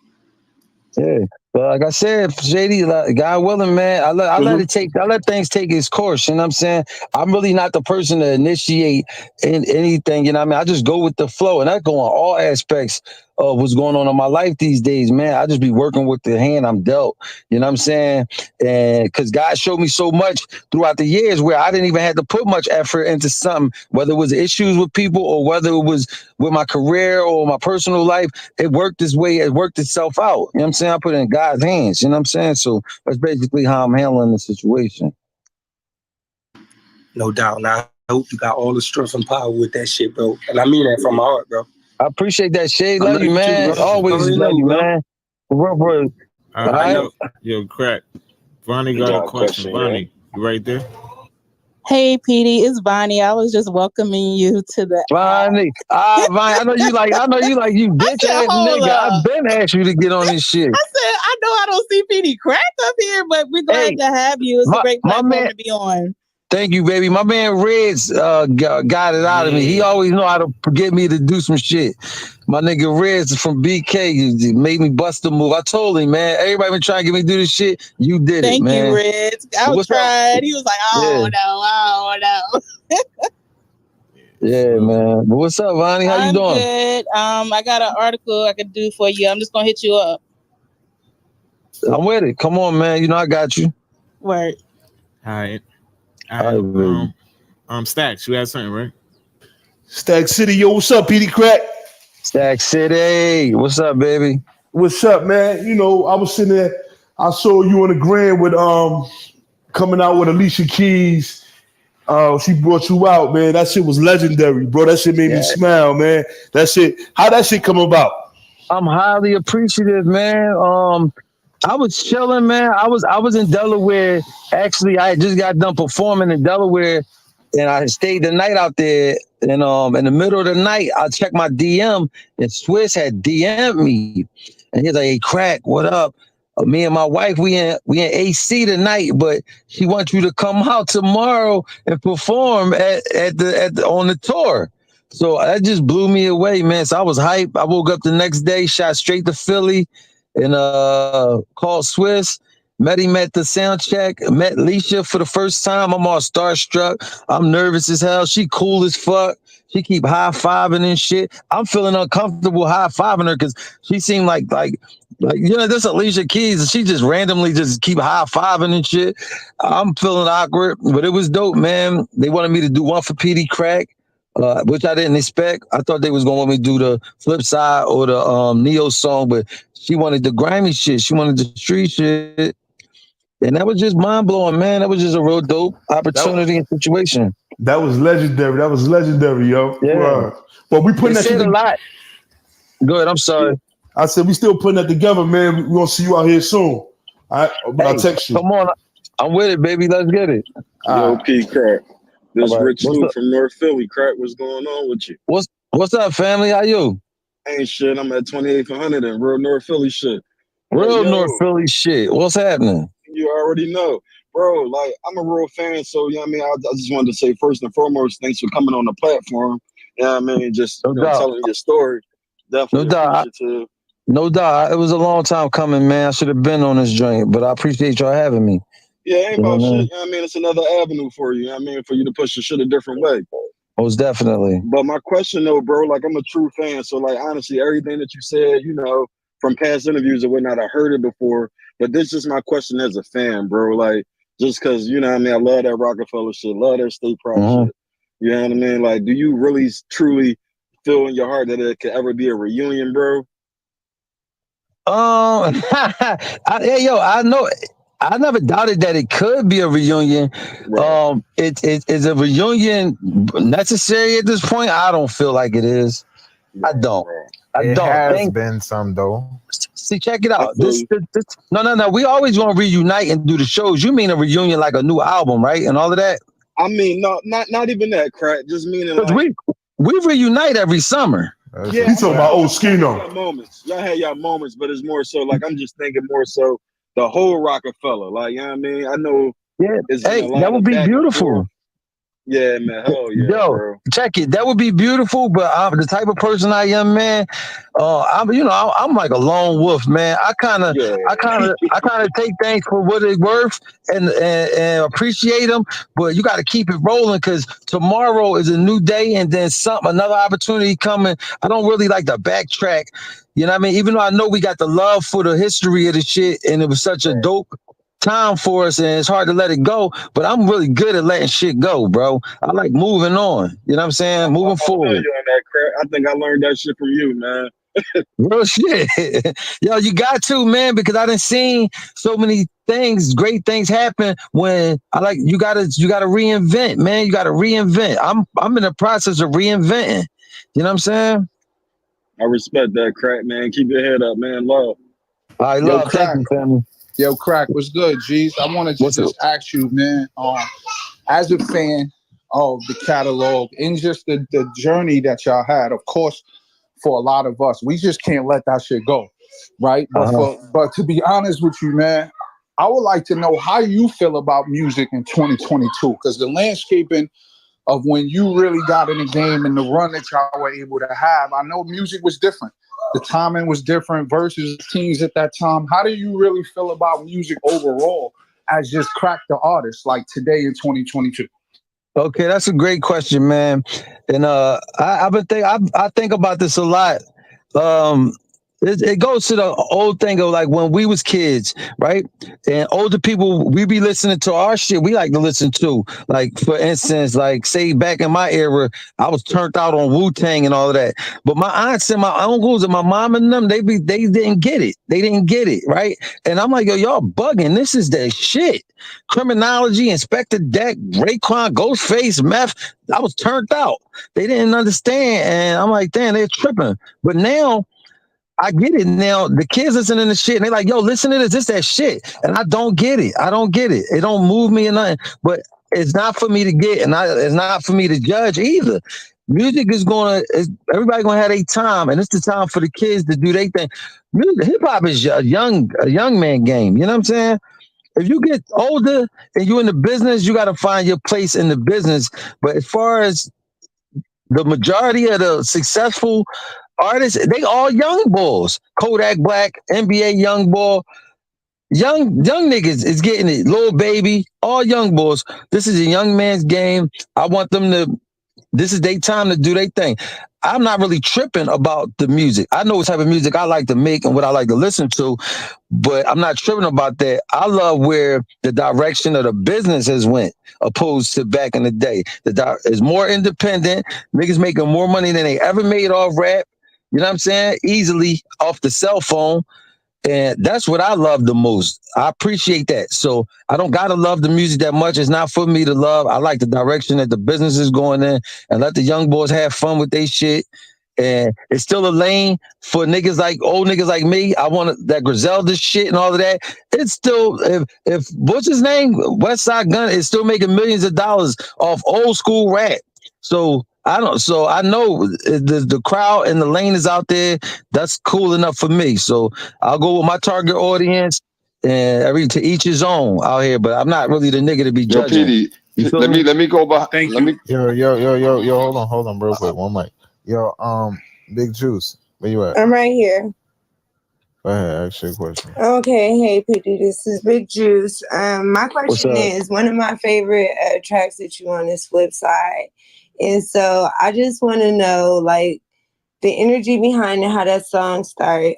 B: Yeah. But like I said, Shady, like, God willing, man, I let things take its course. You know what I'm saying? I'm really not the person to initiate anything. You know what I mean? I just go with the flow, and I go on all aspects of what's going on in my life these days, man. I just be working with the hand I'm dealt. You know what I'm saying? And because God showed me so much throughout the years where I didn't even have to put much effort into something, whether it was issues with people or whether it was with my career or my personal life. It worked this way. It worked itself out. You know what I'm saying? I put it in God's hands. You know what I'm saying? So that's basically how I'm handling the situation.
I: No doubt. Now, I hope you got all the strength and power with that shit, bro. And I mean that from my heart, bro.
B: I appreciate that, Shade. Love you, man.
I: Too,
B: always love you, man. Bro.
H: I know. Yo, Crack. Bonnie got a question. Bonnie, you right there?
K: Hey, Peedi, it's Bonnie. I was just welcoming you to the
B: Bonnie. Bonnie, I know you like you bitch ass nigga. I've been asked you to get on this shit.
K: I said, I know I don't see Peedi Crakk up here, but we're glad to have you. It's a great platform to be on.
B: Thank you, baby. My man Reds got it out of me. He always know how to get me to do some shit. My nigga Reds from BK made me bust a move. I told him, man, everybody been trying to get me to do this shit. You did it, man.
K: Thank you, Reds. I tried. He was like, oh no.
B: Yeah, man. But what's up, Vonnie? How you doing?
K: Good. I got an article I could do for you. I'm just gonna hit you up.
B: I'm with it. Come on, man. You know I got you.
K: Word.
H: All right. Stacks, you had something, right?
L: Stack City, yo, what's up, Peedi Crakk?
B: Stack City, what's up, baby?
L: What's up, man? You know, I was sitting there, I saw you on the gram with coming out with Alicia Keys. She brought you out, man. That shit was legendary, bro. That shit made me smile, man. That shit, how that shit come about?
B: I'm highly appreciative, man. I was chilling, man. I was in Delaware. Actually, I just got done performing in Delaware, and I stayed the night out there. And in the middle of the night, I checked my DM, and Swiss had DM'd me, and he's like, "Hey, Crack, what up? Me and my wife, we in AC tonight, but she wants you to come out tomorrow and perform on the tour." So that just blew me away, man. So I was hyped. I woke up the next day, shot straight to Philly, and called Swiss. Met him at the sound check. Met Leisha for the first time. I'm all starstruck. I'm nervous as hell. She cool as fuck. She keep high-fiving and shit. I'm feeling uncomfortable high-fiving her because she seemed like you know, this Alicia Keys, and she just randomly just keep high-fiving and shit. I'm feeling awkward, but it was dope, man. They wanted me to do one for Peedi Crakk, which I didn't expect. I thought they was gonna want me to do the flip side or the Neo song, but she wanted the grimy shit. She wanted the street shit. And that was just mind-blowing, man. That was just a real dope opportunity and situation.
L: That was legendary. That was legendary, yo.
B: Yeah.
L: But we putting
B: They
L: that shit
B: said a lot. Go ahead, I'm sorry.
L: I said we still putting that together, man. We're gonna see you out here soon. All right, but I'll text you.
B: Come on, I'm with it, baby. Let's get it.
M: Yo, P. Crack. This
B: All right.
M: Rich Lou from North Philly. Crack, what's going on with you?
B: What's up, family? How you?
M: Ain't shit. I'm at 28th and 100 and real North Philly shit.
B: Real North Philly shit. What's happening?
M: You already know. Bro, like, I'm a real fan, so, you know what I mean? I just wanted to say, first and foremost, thanks for coming on the platform. You know what I mean? Just telling your story. Definitely appreciative.
B: No doubt. It was a long time coming, man. I should have been on this joint, but I appreciate y'all having me.
M: Yeah, ain't about shit. You know what I mean? It's another avenue for you. You know what I mean? For you to push your shit a different way.
B: Most definitely.
M: But my question, though, bro, like, I'm a true fan. So, like, honestly, everything that you said, you know, from past interviews or whatnot, I heard it before. But this is my question as a fan, bro. Like, just because, you know what I mean, I love that Rocafella shit, love that state prop shit. You know what I mean? Like, do you really, truly feel in your heart that it could ever be a reunion, bro?
B: I know. I never doubted that it could be a reunion. Right. Is a reunion necessary at this point? I don't feel like it is. I don't.
C: It has been some though.
B: See, check it out. No. We always want to reunite and do the shows. You mean a reunion like a new album, right? And all of that.
M: I mean, no, not even that, Crack. Just meaning like
B: we reunite every summer.
L: Yeah, you talking about Oschino.
M: Y'all had y'all moments, but it's more so like I'm just thinking more so the whole Rocafella. Like, you know what I mean? I know.
B: Yeah. Hey, that would be beautiful.
M: Yeah, man. Hell yeah, bro.
B: Check it. That would be beautiful, but I'm the type of person I am, man. I'm like a lone wolf, man. I kind of take things for what it's worth and appreciate them. But you got to keep it rolling because tomorrow is a new day, and then another opportunity coming. I don't really like to backtrack. You know what I mean? Even though I know we got the love for the history of the shit, and it was such a dope time for us, and it's hard to let it go, but I'm really good at letting shit go, bro. I like moving on. You know what I'm saying? Moving forward.
M: I think I learned that shit from you, man.
B: Real shit. Yo, you got to, man, because I done seen so many things, great things happen when you gotta reinvent, man. You gotta reinvent. I'm in the process of reinventing. You know what I'm saying?
M: I respect that, Crack, man. Keep your head up, man. Love.
B: I love. Thank you, family.
N: Yo, Crack, what's good, G's? I wanted to just ask you, man, as a fan of the catalog and just the journey that y'all had, of course, for a lot of us, we just can't let that shit go, right? But to be honest with you, man, I would like to know how you feel about music in 2022, because the landscaping of when you really got in the game and the run that y'all were able to have, I know music was different. The timing was different versus teens at that time. How do you really feel about music overall as just Crack the artist, like today in 2022?
B: Okay, that's a great question, man. And I think about this a lot. It goes to the old thing of like when we was kids, right? And older people, we be listening to our shit we like to listen to. Like, for instance, like say back in my era, I was turned out on Wu-Tang and all of that. But my aunts and my uncles and my mom and them, they didn't get it. They didn't get it, right? And I'm like, yo, y'all bugging. This is the shit. Criminology, Inspector Deck, Raekwon, Ghostface, Meth. I was turned out. They didn't understand. And I'm like, damn, they're tripping. But now, I get it now. The kids listening to shit and they like, yo, listen to this that shit. And I don't get it. I don't get it. It don't move me or nothing. But it's not for me to get, and it's not for me to judge either. Music is everybody gonna have their time, and it's the time for the kids to do their thing. Hip hop is a young man game. You know what I'm saying? If you get older and you're in the business, you got to find your place in the business. But as far as the majority of the successful artists, they all young bulls. Kodak Black, NBA young bull, young niggas is getting it. Lil Baby, all young bulls. This is a young man's game. I want them to. This is their time to do their thing. I'm not really tripping about the music. I know what type of music I like to make and what I like to listen to, but I'm not tripping about that. I love where the direction of the business has went, opposed to back in the day. It's more independent. Niggas making more money than they ever made off rap. You know what I'm saying? Easily off the cell phone. And that's what I love the most. I appreciate that. So I don't gotta love the music that much. It's not for me to love. I like the direction that the business is going in, and let the young boys have fun with their shit. And it's still a lane for old niggas like me. I want that Griselda shit and all of that. It's still, if what's his name, West Side Gun is still making millions of dollars off old school rap. So I know the crowd and the lane is out there. That's cool enough for me. So I'll go with my target audience, and to each his own out here. But I'm not really the nigga to be judging.
J: Peedi, let me go back.
C: Yo, hold on, real quick. One mic. Yo, Big Juice, where you at?
O: I'm right here.
C: Go ahead, ask your question.
O: Okay, hey Peedi, this is Big Juice. My question is, one of my favorite tracks that you on is Flip Side. And so I just want to know, like, the energy behind it, how that song started.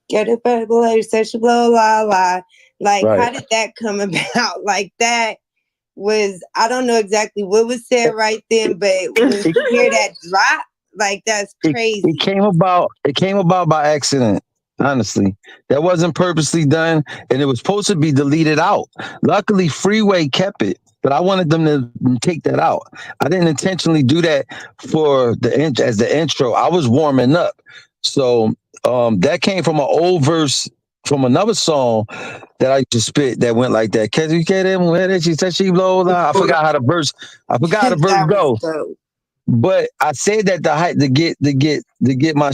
O: Get it, blah, such a blah, blah, blah. Like, How did that come about? Like, that was, I don't know exactly what was said right then, but when you hear that drop, like, that's crazy.
B: It came about by accident. Honestly, that wasn't purposely done, and it was supposed to be deleted out. Luckily, Freeway kept it, but I wanted them to take that out. I didn't intentionally do that for as the intro. I was warming up, so that came from an old verse from another song that I used to spit that went like that. Cause you get him where she said she blow. I forgot how the verse go. But I said that to get my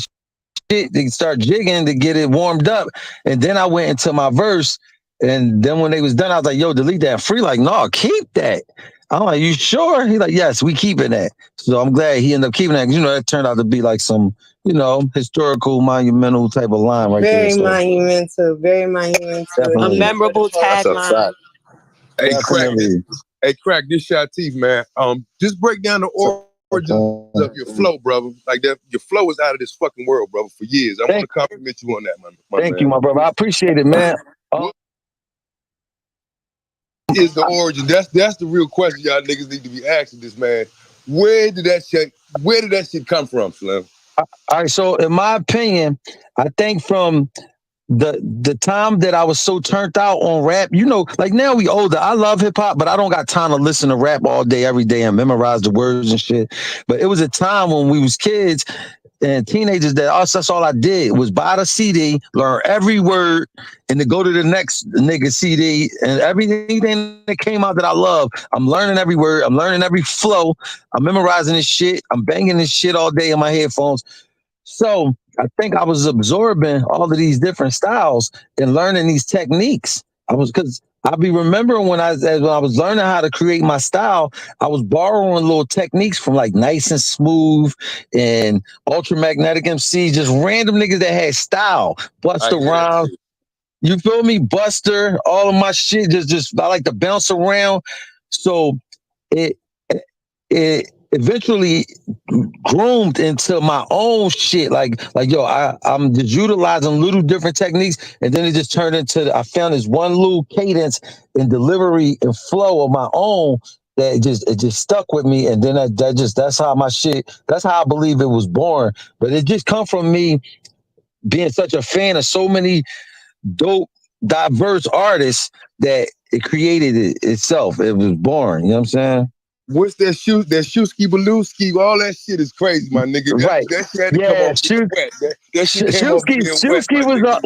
B: shit, to start jigging, to get it warmed up. And then I went into my verse. And then when they was done, I was like, yo, delete that. Free, like, no, keep that. I'm like, you sure? He's like, yes, we keeping that. So I'm glad he ended up keeping that. You know, that turned out to be like some, historical, monumental type of line right there.
O: Very monumental.
K: A memorable tagline.
I: Hey, Crakk, this shot teeth, man. Just break down the origins of your flow, brother. Like that, your flow is out of this fucking world, brother, for years. I want to compliment you on that, man.
B: Thank you, my brother. I appreciate it, man.
I: What is the origin? That's the real question y'all niggas need to be asking this, man. Where did that shit come from, Slim?
B: All right, so in my opinion, I think from the time that I was so turned out on rap, like now we older. I love hip hop, but I don't got time to listen to rap all day, every day and memorize the words and shit. But it was a time when we was kids and teenagers that's all I did was buy the CD, learn every word, and to go to the next nigga CD and everything that came out that I love. I'm learning every word. I'm learning every flow. I'm memorizing this shit. I'm banging this shit all day in my headphones. So I think I was absorbing all of these different styles and learning these techniques. Because I'll be remembering when I was learning how to create my style, I was borrowing little techniques from like Nice and Smooth and Ultramagnetic MC, just random niggas that had style. Buster Rhymes, you feel me? Buster, all of my shit just I like to bounce around. So it eventually groomed into my own shit. Like yo, I'm just utilizing little different techniques, and then it just turned into I found this one little cadence and delivery and flow of my own that it just stuck with me, and then that's how my shit. That's how I believe it was born. But it just come from me being such a fan of so many dope, diverse artists that it created itself. It was born. You know what I'm saying?
E: What's that Shooski Balooski? All that shit is crazy, my nigga. That shit had to come off being wet. That shit came off being wet.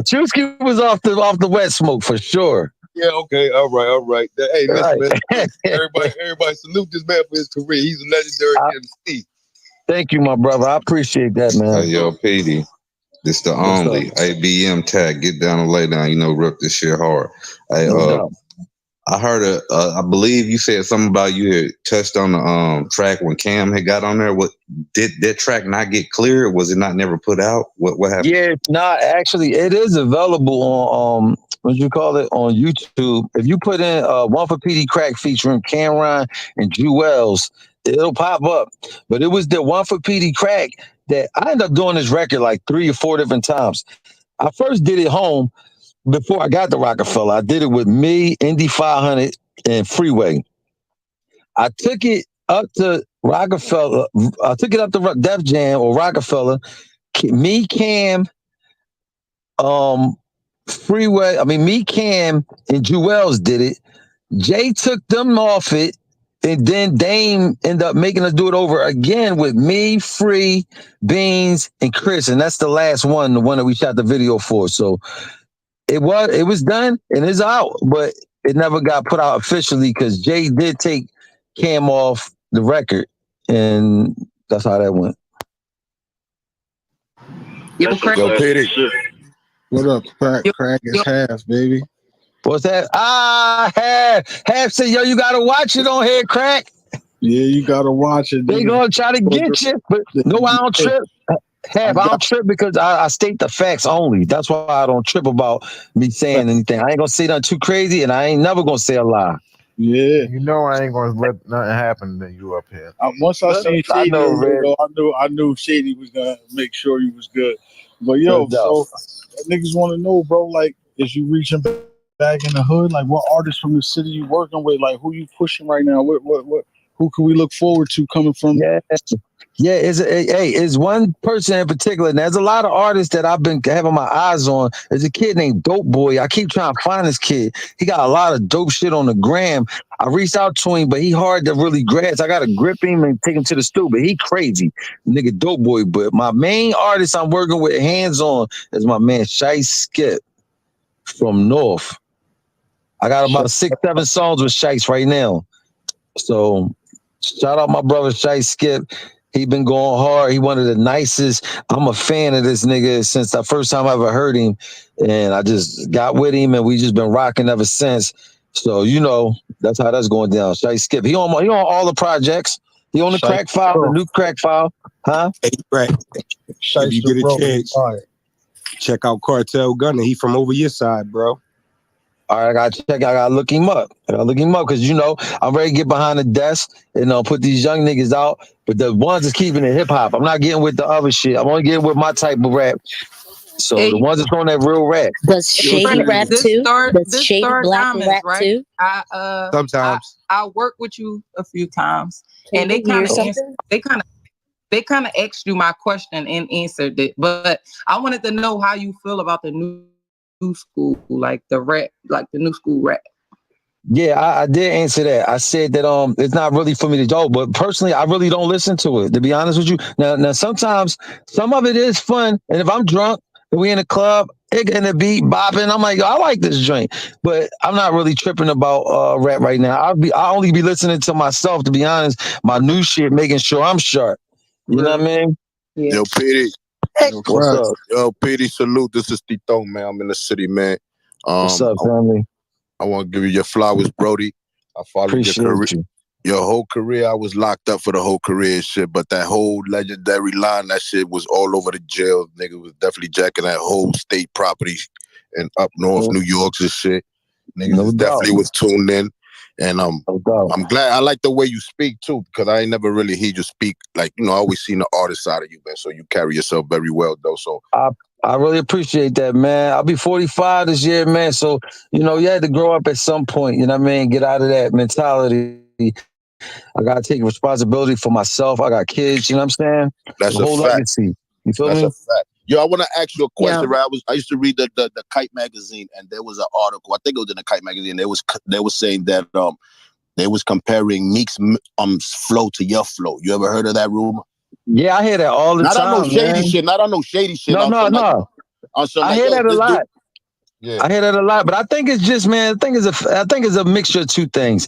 B: Shooski was off the wet smoke for sure.
E: Yeah, okay, all right. Hey, listen, man. Everybody salute this man for his career. He's a legendary MC.
B: Thank you, my brother. I appreciate that, man.
P: Hey, yo, Peedi. This the only ABM tag. Get down and lay down. You know, rip this shit hard. Hey, I heard I believe you said something about you had touched on the track when Cam had got on there. What did that track not get cleared? Was it not never put out? What happened?
B: Yeah, actually, it is available on what you call it on YouTube. If you put in one for Peedi Crakk featuring Cameron and Jewels, it'll pop up. But it was the one for Peedi Crakk that I ended up doing this record like 3 or 4 different times. I first did it home before I got to Rocafella. I did it with me, Indy 500, and Freeway. I took it up to Rocafella. I took it up to Def Jam or Rocafella. Me, Cam, Freeway. I mean, me, Cam, and Jewels did it. Jay took them off it, and then Dame ended up making us do it over again with me, Free, Beans, and Chris, and that's the last one, the one that we shot the video for. So it was done and it's out, but it never got put out officially because Jay did take Cam off the record, and that's how that went.
Q: Yo, Peedi.
N: What up, Crack is half, baby.
B: What's that? Half said, yo, you gotta watch it on here, Crack.
N: Yeah, you gotta watch it.
B: They gonna try to get you, but no, I don't trip. I don't trip because I state the facts only. That's why I don't trip about me saying anything. I ain't gonna say nothing too crazy, and I ain't never gonna say a lie.
N: Yeah,
C: you know I ain't gonna let nothing happen to you up here.
N: Once I seen Shady, I knew Shady was gonna make sure you was good. But yo, so niggas want to know, bro. Like, is you reaching back in the hood? Like, what artists from the city you working with? Like, who you pushing right now? What? Who can we look forward to coming from?
B: Yeah, it's one person in particular. And there's a lot of artists that I've been having my eyes on. There's a kid named Dope Boy. I keep trying to find this kid. He got a lot of dope shit on the gram. I reached out to him, but he hard to really grasp. I got to grip him and take him to the stool, but he crazy. Nigga Dope Boy. But my main artist I'm working with hands-on is my man Shy Skip from North. I got about 6-7 songs with Shice right now. So shout out my brother Shy Skip. He been going hard. He one of the nicest. I'm a fan of this nigga since the first time I ever heard him. And I just got with him and we just been rocking ever since. So, you know, that's how that's going down. Shy Skip. He on all the projects. He on the Crack File, the new Crack File. Huh?
E: Hey, Crack. If you get a chance, check out Cartel Gunner. He from over your side, bro.
B: All right, I gotta look him up. Because, you know, I'm ready to get behind the desk and put these young niggas out. But the ones that's keeping it hip hop, I'm not getting with the other shit. I'm only getting with my type of rap. So the ones that's on that real rap.
R: Does Shady rap too? Does Shady Black rap too?
E: Sometimes.
Q: I worked with you a few times, and they kind of asked you my question and answered it. But I wanted to know how you feel about the new school, like the rap, like the new school rap.
B: Yeah, I did answer that. I said that it's not really for me to go, but personally, I really don't listen to it, to be honest with you. Now sometimes some of it is fun, and if I'm drunk and we in a club and the beat bopping, I'm like, I like this joint, but I'm not really tripping about rap right now. I'll only be listening to myself, to be honest. My new shit, making sure I'm sharp. You know what I mean?
Q: Yeah.
S: Yo, Peedi.
B: What's up?
S: Yo, Peedi, salute. This is Tito, man. I'm in the city, man.
B: What's up, family?
S: I want to give you your flowers, Brody. I followed your career. Your whole career, I was locked up for the whole career and shit, but that whole legendary line, that shit was all over the jail. Nigga was definitely jacking that whole state property and up north, New York and shit. Niggas definitely was tuned in. And I'm glad. I like the way you speak too, because I ain't never really heard you speak. Like, I always seen the artist side of you, man. So you carry yourself very well, though. So
B: I really appreciate that, man. I'll be 45 this year, man. So, you had to grow up at some point, you know what I mean? Get out of that mentality. I got to take responsibility for myself. I got kids, you know what I'm saying?
S: That's
B: the whole
S: a fact.
B: Legacy. You feel
S: That's
B: me?
S: a fact. Yo, I want to ask you a question, right? I used to read the Kite magazine, and there was an article. I think it was in the Kite magazine. They was saying that they was comparing Meek's flow to your flow. You ever heard of that rumor?
B: Yeah, I hear that all the time.
S: Not on no shady
B: man.
S: shit. Not on no shady shit.
B: No. I hear that a lot.
S: Yeah.
B: I hear that a lot, but I think it's just, man. I think it's a mixture of two things.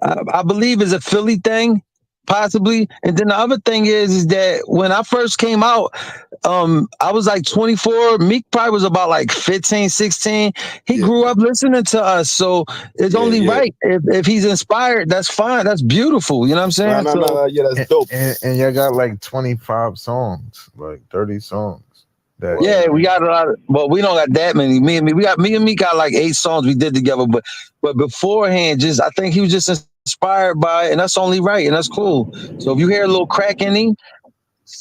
B: I believe it's a Philly thing, possibly, and then the other thing is that when I first came out, I was like 24. Meek probably was about like 15, 16. He grew up listening to us, so it's only right if he's inspired. That's fine. That's beautiful. You know what I'm saying?
S: No. Yeah, that's dope.
C: And y'all got like 25 songs, like 30 songs.
B: We got a lot, but we don't got that many. Me and me got like 8 songs we did together. But beforehand, I think he was just inspired by it, and that's only right, and that's cool. So if you hear a little crack in him,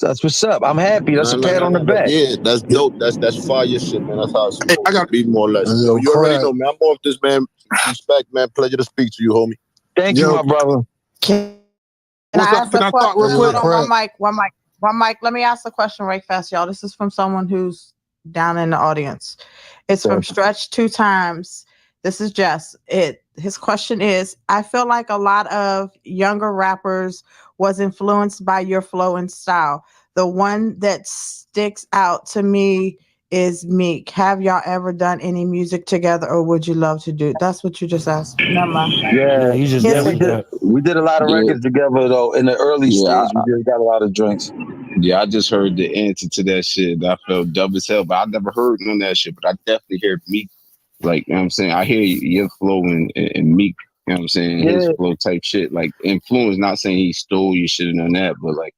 B: that's what's up. I'm happy. That's a pat on the back.
S: Yeah, that's dope. That's fire shit, man. That's how it's supposed to be, more or less. So you already know, man. I'm off this, man. Respect, man. Pleasure to speak to you, homie.
B: Thank you, my brother.
T: Can I ask a question? Hold on, one mic. Let me ask a question right fast, y'all. This is from someone who's down in the audience. It's from Stretch 2 Times. This is Jess. His question is, I feel like a lot of younger rappers was influenced by your flow and style. The one that sticks out to me is Meek. Have y'all ever done any music together, or would you love to do? That's what you just asked. Never mind.
B: Yeah, we did a lot of
M: Yeah.
B: records together though. In the early
M: Yeah,
B: stage, we just got a lot of drinks.
M: Yeah, I just heard the answer to that shit. I felt dumb as hell, but I never heard none of that shit. But I definitely hear Meek. Like, you know what I'm saying? I hear your flow and Meek, you know what I'm saying? His flow type shit. Like, influence, not saying he stole your shit and none of that, but like,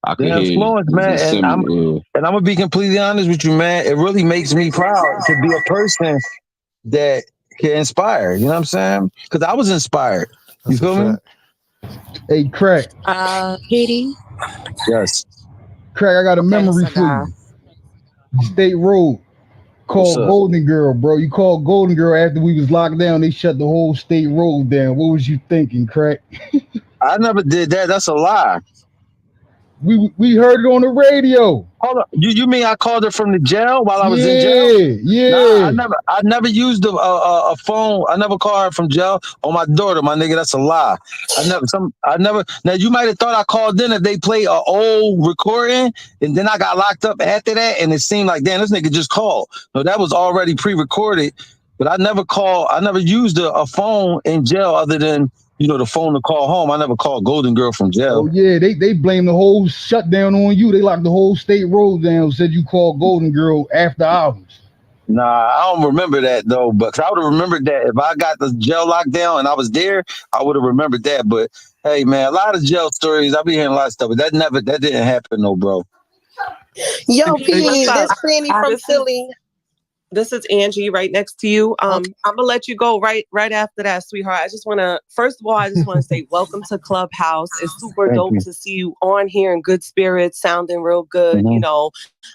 M: I could hear
B: influence, man. And I'm gonna be completely honest with you, man. It really makes me proud to be a person that can inspire. You know what I'm saying? Because I was inspired. You feel me?
U: Hey, Crack.
R: Peedi.
B: Yes.
U: Crack, I got a memory for you. State Road. Called Golden Girl, bro. You called Golden Girl after we was locked down. They shut the whole State Road down. What was you thinking, Crack?
B: I never did that. That's a lie.
U: We heard it on the radio.
B: Hold on. You mean I called her from the jail while I was in jail?
U: Yeah.
B: Nah, I never used a phone. I never called her from jail on my daughter, my nigga. That's a lie. I never. Now you might have thought I called in if they play an old recording, and then I got locked up after that, and it seemed like, damn, this nigga just called. No, that was already pre-recorded. But I never used a phone in jail other than, the phone to call home. I never called Golden Girl from jail.
U: Oh yeah, they blame the whole shutdown on you. They locked the whole State Road down. Said you called Golden Girl after hours.
B: Nah, I don't remember that though. But I would have remembered that if I got the jail locked down and I was there, I would have remembered that. But hey, man, a lot of jail stories. I be hearing a lot of stuff, but that didn't happen, no, bro.
K: Yo, P, this Franny from Philly. This is Angie right next to you. I'm gonna let you go right after that, sweetheart. I just want to say welcome to Clubhouse. It's super dope to see you on here in good spirits, sounding real good.
B: Mm-hmm.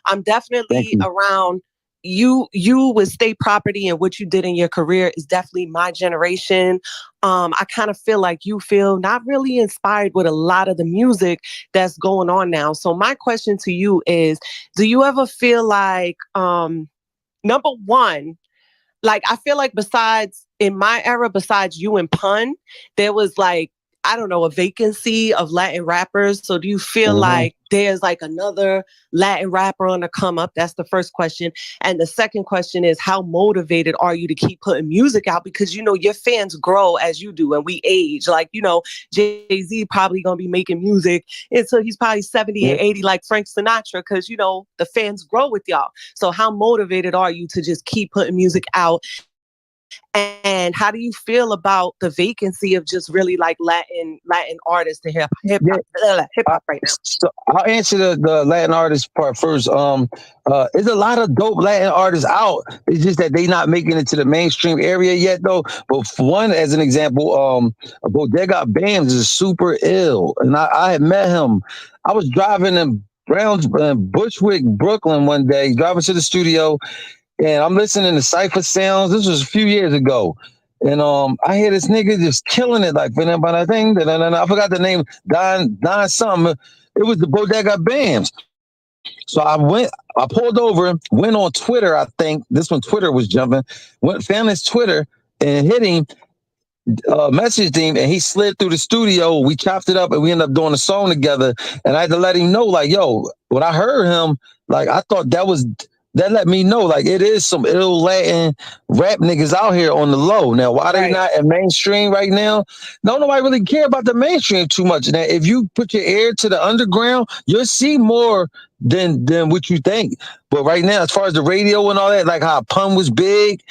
K: I'm definitely around you with State Property, and what you did in your career is definitely my generation. I kind of feel like you feel not really inspired with a lot of the music that's going on now. So my question to you is, do you ever feel like, number one, like, I feel like in my era, besides you and Pun, there was like, I don't know, a vacancy of Latin rappers. So do you feel like there's like another Latin rapper on the come up? That's the first question. And the second question is, how motivated are you to keep putting music out? Because, your fans grow as you do, and we age. Like, Jay-Z probably going to be making music until he's probably 70 and 80, like Frank Sinatra, because, the fans grow with y'all. So how motivated are you to just keep putting music out? And how do you feel about the vacancy of just really like Latin artists and hip hop right now?
B: So I'll answer the Latin artist part first. There's a lot of dope Latin artists out. It's just that they not making it to the mainstream area yet, though. But for one, as an example, Bodega Bams is super ill, and I had met him. I was driving in Bushwick, Brooklyn one day, driving to the studio, and I'm listening to Cypher Sounds. This was a few years ago. And I hear this nigga just killing it, like, I think, I forgot the name, Don something. It was the Bodega Bams. So I pulled over, went on Twitter, I think. This when Twitter was jumping. Found his Twitter and hit him, messaged him, and he slid through the studio. We chopped it up and we ended up doing a song together. And I had to let him know, like, yo, when I heard him, like, I thought that let me know, like, it is some ill Latin rap niggas out here on the low. Now, why they not in mainstream right now? Nobody really care about the mainstream too much. Now, if you put your ear to the underground, you'll see more than what you think. But right now, as far as the radio and all that, like how Pun was big,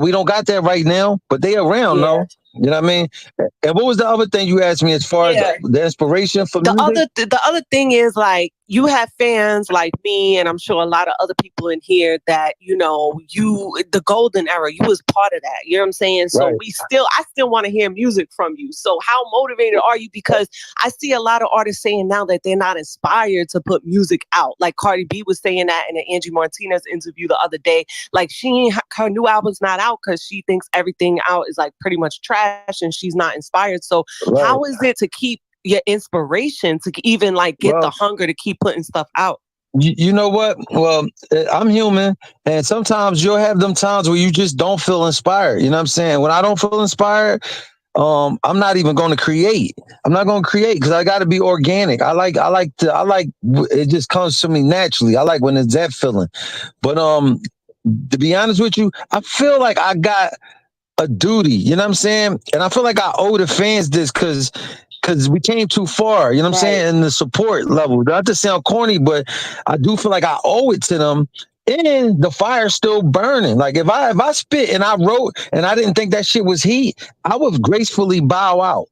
B: we don't got that right now, but they around, though. You know what I mean? And what was the other thing you asked me as far as the inspiration for music?
K: The other thing is, like, you have fans like me, and I'm sure a lot of other people in here that, the golden era, you was part of that. You know what I'm saying? So I still want to hear music from you. So how motivated are you? Because I see a lot of artists saying now that they're not inspired to put music out. Like Cardi B was saying that in an Angie Martinez interview the other day. Like, her new album's not out because she thinks everything out is like pretty much trash and she's not inspired. So how is it to keep your inspiration to even like get the hunger to keep putting stuff out?
B: You know what? Well, I'm human, and sometimes you'll have them times where you just don't feel inspired. You know what I'm saying? When I don't feel inspired, I'm not even going to create. I'm not going to create because I got to be organic. I like it just comes to me naturally. I like when it's that feeling. But to be honest with you, I feel like I got a duty. You know what I'm saying? And I feel like I owe the fans this because we came too far, you know what I'm saying, in the support level. Not to sound corny, but I do feel like I owe it to them. And the fire's still burning. Like if I spit and I wrote and I didn't think that shit was heat, I would gracefully bow out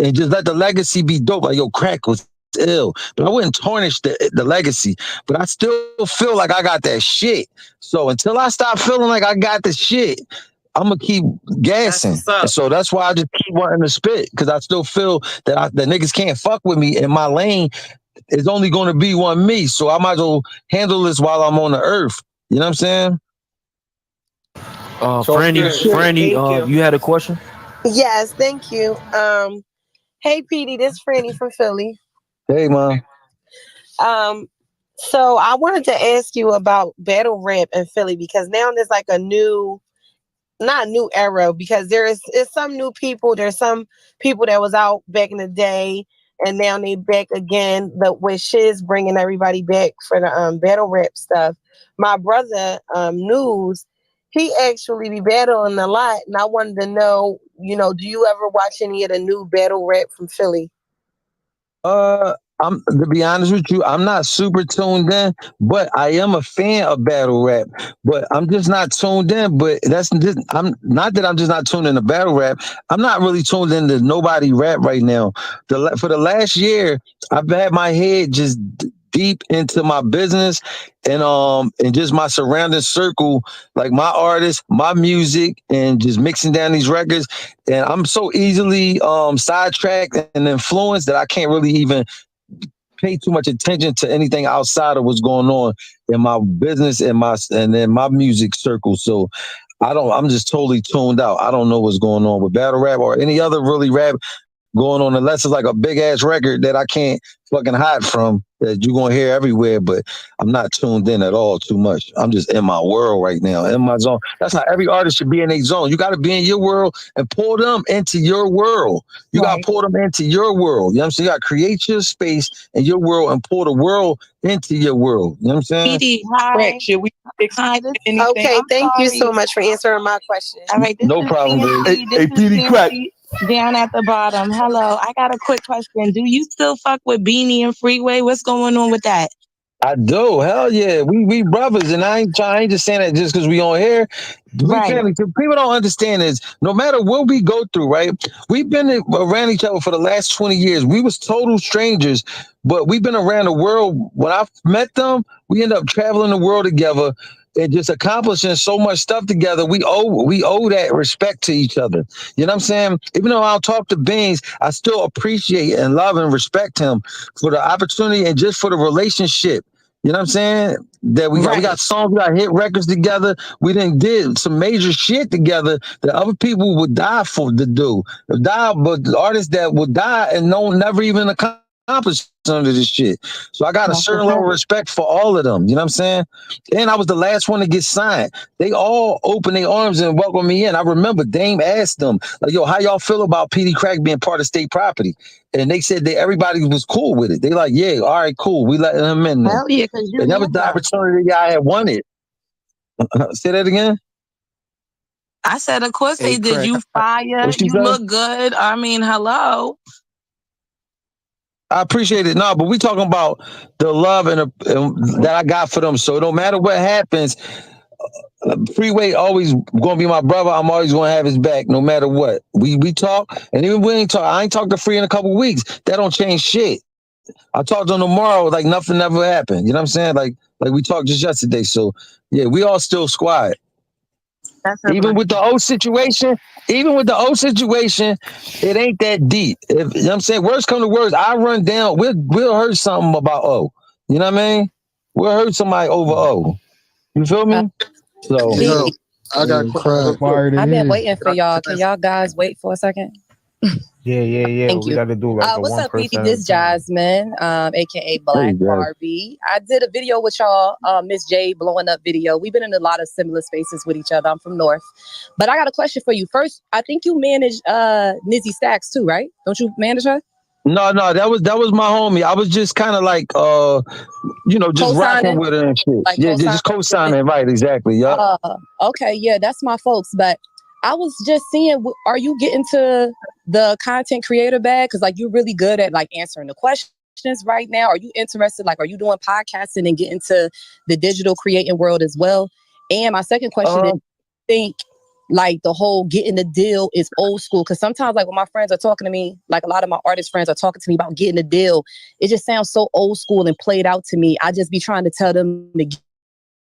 B: and just let the legacy be dope. Like, yo, Crack was ill, but I wouldn't tarnish the legacy. But I still feel like I got that shit. So until I stop feeling like I got the shit, I'm gonna keep gassing. So that's why I just keep wanting to spit, because I still feel that the niggas can't fuck with me in my lane. It's only going to be one me, so I might as well handle this while I'm on the earth. You know what I'm saying?
A: Franny, you had a question?
O: Yes, thank you. Hey, Peedi, this is Franny from Philly.
B: Hey, Mom.
O: So I wanted to ask you about battle rap in Philly, because now there's like not a new era, because there's some new people. There's some people that was out back in the day, and now they back again. But with Shiz bringing everybody back for the battle rap stuff. My brother News, he actually be battling a lot, and I wanted to know, do you ever watch any of the new battle rap from Philly?
B: To be honest with you, I'm not super tuned in, but I am a fan of battle rap. But I'm just not tuned in. But I'm not that I'm just not tuned in to battle rap. I'm not really tuned into nobody rap right now. For the last year, I've had my head just deep into my business and just my surrounding circle, like my artists, my music, and just mixing down these records. And I'm so easily sidetracked and influenced that I can't really even pay too much attention to anything outside of what's going on in my business and in my music circle. So I'm just totally tuned out. I don't know what's going on with battle rap or any other really rap going on, unless it's like a big ass record that I can't fucking hide from, that you're gonna hear everywhere. But I'm not tuned in at all too much. I'm just in my world right now, in my zone. That's how every artist should be, in a zone. You got to be in your world and pull them into your world. You got to pull them into your world. You know what I'm saying? You got to create your space in your world and pull the world into your world. You know what I'm saying?
O: Peedi, hi.
K: Should we
O: Hi, okay, thank you so much for answering my question.
R: All right, this
B: No
R: is
B: problem,
R: Fancy.
B: babe.
R: This is Fancy down at the bottom. Hello, I got a quick question. Do you still fuck with Beanie and Freeway? What's going on with that?
B: I do. Hell yeah. We brothers, and I ain't just saying that just because we on here. We family. People don't understand is no matter what we go through, right? We've been around each other for the last 20 years. We was total strangers, but we've been around the world. When I met them, we ended up traveling the world together and just accomplishing so much stuff together. We owe that respect to each other. You know what I'm saying? Even though I don't talk to Beans, I still appreciate and love and respect him for the opportunity and just for the relationship. You know what I'm saying? That we got songs, we got hit records together. We did some major shit together that other people would die for to do. But the artists that would die and never even accomplish some of this shit. So I got a certain level of respect for all of them. You know what I'm saying? And I was the last one to get signed. They all opened their arms and welcomed me in. I remember Dame asked them, like, yo, how y'all feel about Peedi Crakk being part of state property? And they said that everybody was cool with it. They like, yeah, all right, cool. We letting them in there.
R: Hell yeah, because you
B: And that was the opportunity I had wanted. Say that again?
R: I said, of course they did. You fire.
B: What she
R: You
B: say?
R: look good. I mean, hello.
B: I appreciate it. No, but we talking about the love and that I got for them. So no matter what happens, Freeway always gonna be my brother. I'm always gonna have his back, no matter what. We talk, and even we ain't talk. I ain't talked to Free in a couple weeks. That don't change shit. I talked to him tomorrow, like nothing ever happened. You know what I'm saying? Like we talked just yesterday. So yeah, we all still squad. Even with the old situation, it ain't that deep. You know what I'm saying? Worst come to worst, I run down. We'll hurt something about O. You know what I mean? We'll hurt somebody over O. You feel me? So
F: Yo, I got a question.
V: I've been waiting for y'all. Can y'all guys wait for a second?
C: Yeah.
V: Thank
C: We
V: you.
C: got to do like a
V: What's
C: one
V: up, Peedi?
C: person.
V: This Jasmine, aka Black Barbie. I did a video with y'all, Miss J blowing up video. We've been in a lot of similar spaces with each other. I'm from North, but I got a question for you. First, I think you manage Nizzy Stacks too, right? Don't you manage her?
B: No, that was my homie. I was just kind of like just rocking with her and shit.
V: Like
B: yeah, just co-signing, right? Exactly. Yup.
V: Okay, yeah, that's my folks. But I was just seeing, are you getting to the content creator bag? Because like you're really good at like answering the questions right now. Are you interested? Like, are you doing podcasting and getting to the digital creating world as well? And my second question is, think like the whole getting the deal is old school? Because sometimes like when my friends are talking to me, like a lot of my artist friends are talking to me about getting a deal, it just sounds so old school and played out to me. I just be trying to tell them to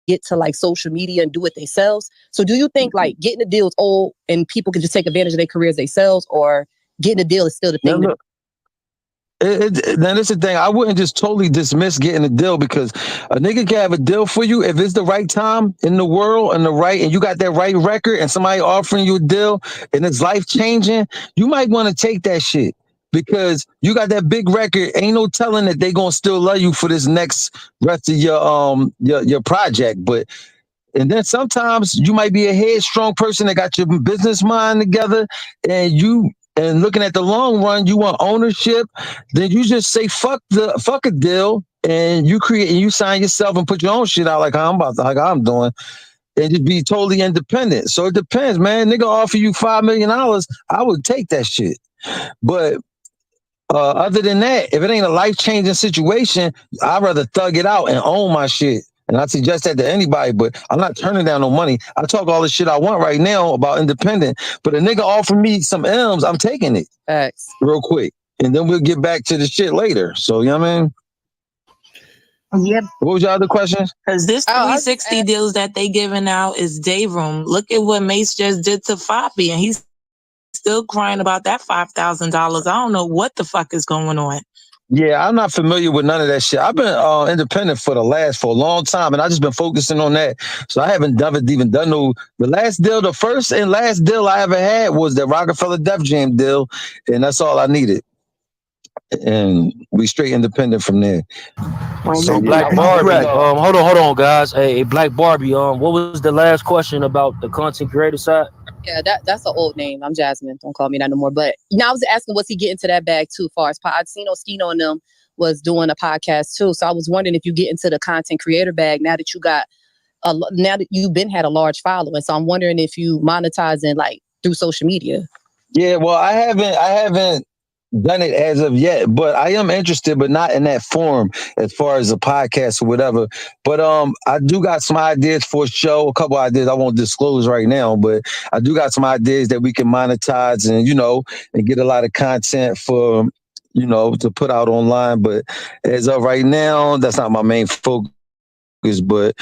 V: get to like social media and do it themselves. So do you think like getting a deal is old and people can just take advantage of their careers themselves, or getting a deal is still the thing?
B: Now that's the thing. I wouldn't just totally dismiss getting a deal, because a nigga can have a deal for you if it's the right time in the world and you got that right record and somebody offering you a deal and it's life changing. You might want to take that shit because you got that big record. Ain't no telling that they gonna still love you for this next rest of your project, but. And then sometimes you might be a headstrong person that got your business mind together, and looking at the long run, you want ownership. Then you just say fuck a deal, and you sign yourself and put your own shit out like I'm doing, and just be totally independent. So it depends, man. Nigga offer you $5 million, I would take that shit. But other than that, if it ain't a life-changing situation, I'd rather thug it out and own my shit. And I suggest that to anybody, but I'm not turning down no money. I talk all the shit I want right now about independent, but a nigga offer me some M's, I'm taking it.
V: Thanks.
B: Real quick. And then we'll get back to the shit later. So, you know what I mean?
R: Yep.
B: What was your other question?
R: Because this 360 deals that they giving out is day room. Look at what Mace just did to Foppy, and he's still crying about that $5,000. I don't know what the fuck is going on.
B: Yeah, I'm not familiar with none of that shit. I've been independent for a long time, and I just been focusing on that. So I haven't the first and last deal I ever had was the Rocafella Def Jam deal, and that's all I needed. And we straight independent from there.
A: So Black Barbie, hold on, guys. Hey, Black Barbie, what was the last question about the content creator side?
V: Yeah, that's an old name. I'm Jasmine. Don't call me that no more. But I was asking, was he getting to that bag too far? I'd seen Oschino and them was doing a podcast too. So I was wondering if you get into the content creator bag now that you got now that you've had a large following. So I'm wondering if you monetizing like through social media.
B: Yeah, well, I haven't done it as of yet, but I am interested, but not in that form as far as a podcast or whatever. But I do got some ideas for a show, a couple ideas I won't disclose right now, but I do got some ideas that we can monetize and and get a lot of content for to put out online. But as of right now, that's not my main focus. But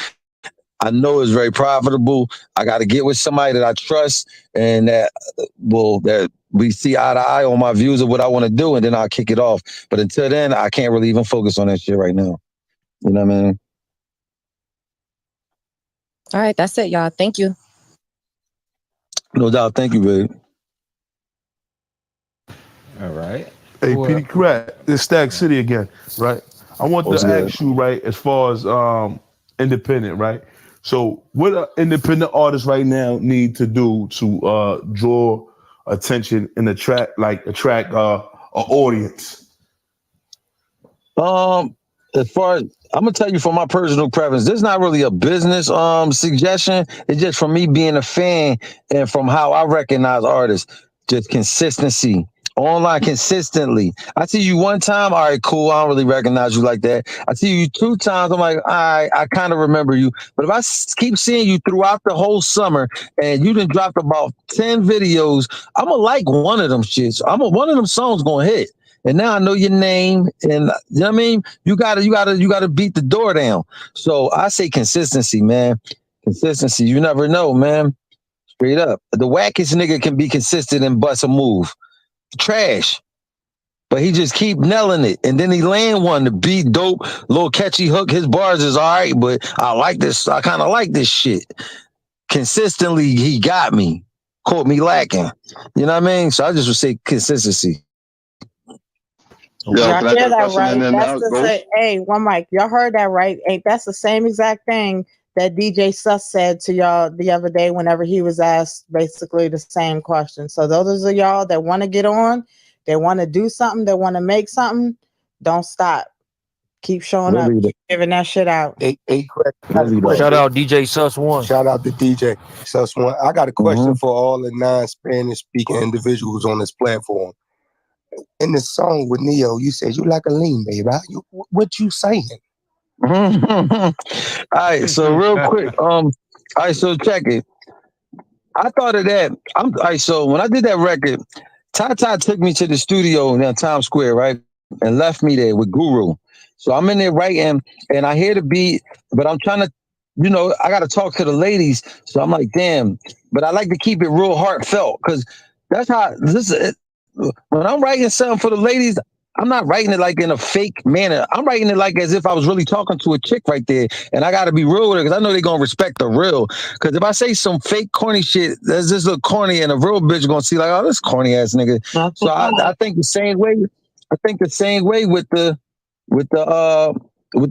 B: I know it's very profitable. I got to get with somebody that I trust and that we see eye to eye on my views of what I want to do, and then I'll kick it off. But until then, I can't really even focus on that shit right now. You know what I mean?
V: All right, that's it, y'all. Thank you.
B: No doubt. Thank you, babe.
H: All right.
L: Hey, Peedi Crakk, it's Stack City again, right? I want to ask you, right, as far as independent, right? So what an independent artist right now need to do to draw attention and attract an audience?
B: As far as I'm gonna tell you from my personal preference, this is not really a business suggestion. It's just from me being a fan and from how I recognize artists. Just consistency. Online consistently. I see you one time, all right, cool. I don't really recognize you like that. I see you 2 times, I'm like, all right, I kind of remember you. But if I keep seeing you throughout the whole summer and you done dropped about 10 videos, I'm gonna like one of them shits. One of them songs gonna hit. And now I know your name, and you know what I mean? You gotta beat the door down. So I say consistency, man. Consistency. You never know, man. Straight up. The wackest nigga can be consistent and bust a move. Trash. But he just keep nailing it. And then he land one, the beat dope, little catchy hook. His bars is all right, but I like this. I kind of like this shit. Consistently, he got me. Caught me lacking. You know what I mean? So I just would say consistency.
D: Y'all hear that right? That's hey, one mic. Y'all heard that right? Hey, that's the same exact thing that DJ Sus said to y'all the other day whenever he was asked basically the same question. So those are y'all that want to get on, they want to do something, they want to make something, don't stop. Keep showing up, keep giving that shit out.
G: Hey, Craig,
A: Shout out DJ Sus One.
G: Shout out to DJ Sus One. I got a question for all the non-Spanish speaking individuals on this platform. In the song with Neo, you said you like a lean, baby. What you saying?
B: All right, so real quick, all right, so check it. I thought of that. All right, so when I did that record, Tata took me to the studio in Times Square, right, and left me there with Guru. So I'm in there writing, and I hear the beat, but I'm trying to, I got to talk to the ladies. So I'm like, damn, but I like to keep it real heartfelt because that's how this is. When I'm writing something for the ladies, I'm not writing it like in a fake manner. I'm writing it like as if I was really talking to a chick right there. And I got to be real with her because I know they're going to respect the real. Because if I say some fake corny shit, that's just look corny and a real bitch going to see like, oh, this corny ass nigga. So I think the same way. I think the same way with the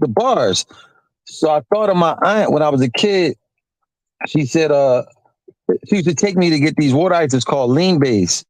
B: bars. So I thought of my aunt when I was a kid. She said she used to take me to get these water ices called lean bays.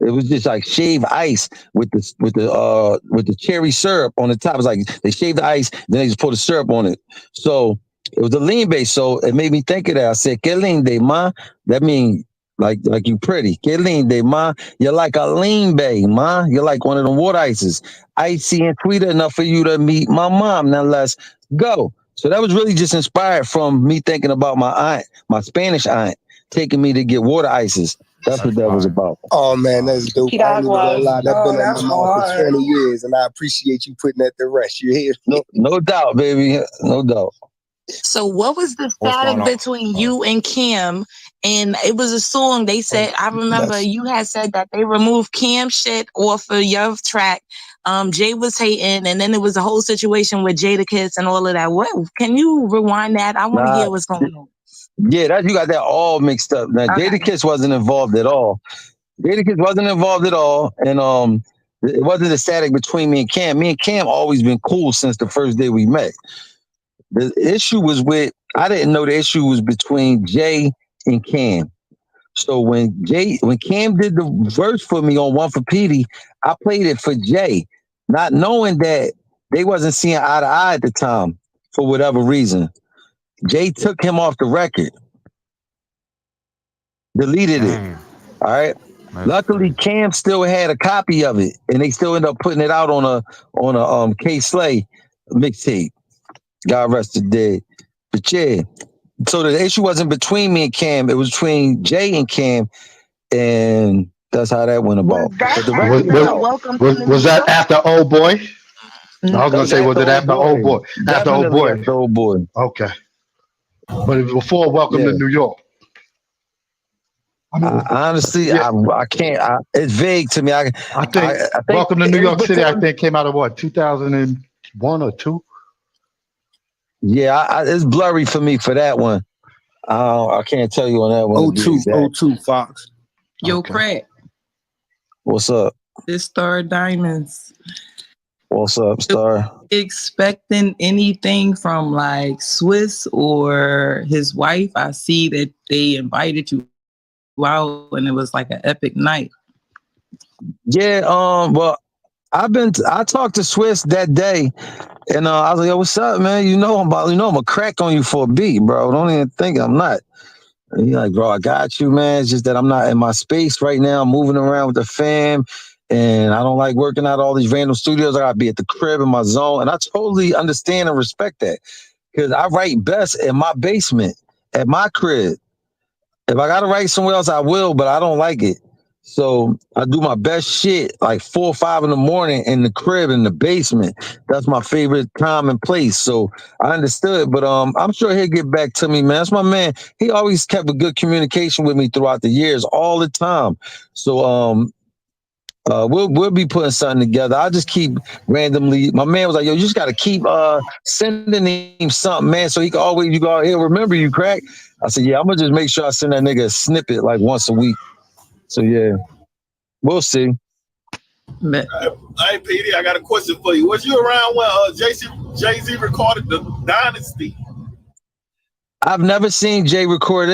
B: It was just like shaved ice with the cherry syrup on the top. It was like they shaved the ice, then they just put the syrup on it. So it was the lean base. So it made me think of that. I said, "Que linde, ma." That means like you pretty. Que linde, ma. You're like a lean bay, ma. You're like one of them water ices, icy and sweet enough for you to meet my mom. Now let's go. So that was really just inspired from me thinking about my aunt, my Spanish aunt, taking me to get water ices. That's what that was about.
G: Oh man, that's dope. I ain't even gonna lie. That's been on my mouth for 20 years, and I appreciate you putting that to rest. You hear me?
B: No doubt, baby. No doubt.
R: So what was the static between you and Kim? And it was a song they said, I remember you had said that they removed Kim shit off of your track. Jay was hating, and then it was a whole situation with Jadakiss and all of that. What can you rewind that? I want to hear what's going on.
B: Yeah, you got that all mixed up. Now, okay. Jadakiss wasn't involved at all. Jadakiss wasn't involved at all, and it wasn't a static between me and Cam. Me and Cam always been cool since the first day we met. The issue was I didn't know the issue was between Jay and Cam. So when Cam did the verse for me on One for Peedi, I played it for Jay, not knowing that they wasn't seeing eye to eye at the time for whatever reason. Jay took him off the record, deleted it. All right. Luckily, Cam still had a copy of it, and they still ended up putting it out on a K Slay mixtape. God rest the dead. But yeah, so the issue wasn't between me and Cam; it was between Jay and Cam, and that's how that went about. But the record is out.
F: Was that after Old Boy? I was gonna say, was it after Old Boy? After Old
B: Definitely
F: Boy.
B: after Old Boy.
F: Okay. But it was before Welcome to New York.
B: Honestly, I can't. It's vague to me. I think
F: Welcome to New
B: it was
F: York City, I
B: before-
F: think, came out of what, 2001 or 2?
B: Yeah, it's blurry for me for that one. I can't tell you on that one.
I: 02 Fox.
Q: Yo, Crack.
B: What's up?
Q: This Star Diamonds.
B: What's up, Star?
Q: Expecting anything from like Swiss or his wife? I see that they invited you out and it was like an epic night.
B: Yeah, well, I talked to Swiss that day, and I was like, "Yo, what's up, man? I'm a crack on you for a beat, bro. Don't even think I'm not." And he's like, "Bro, I got you, man. It's just that I'm not in my space right now. I'm moving around with the fam, and I don't like working out all these random studios. I gotta be at the crib in my zone." And I totally understand and respect that, because I write best in my basement, at my crib. If I gotta write somewhere else, I will, but I don't like it. So I do my best shit like 4 or 5 in the morning in the crib in the basement. That's my favorite time and place. So I understood, but I'm sure he'll get back to me, man. That's my man. He always kept a good communication with me throughout the years, all the time. So we'll be putting something together. I'll just keep randomly. My man was like, "Yo, you just gotta keep sending him something, man, so he'll remember you, Crack." I said, "Yeah, I'm gonna just make sure I send that nigga a snippet like once a week." So yeah, we'll see.
J: Hey, Peedi, I got a question for you. Was you around when Jay-Z recorded the Dynasty?
B: I've never seen Jay record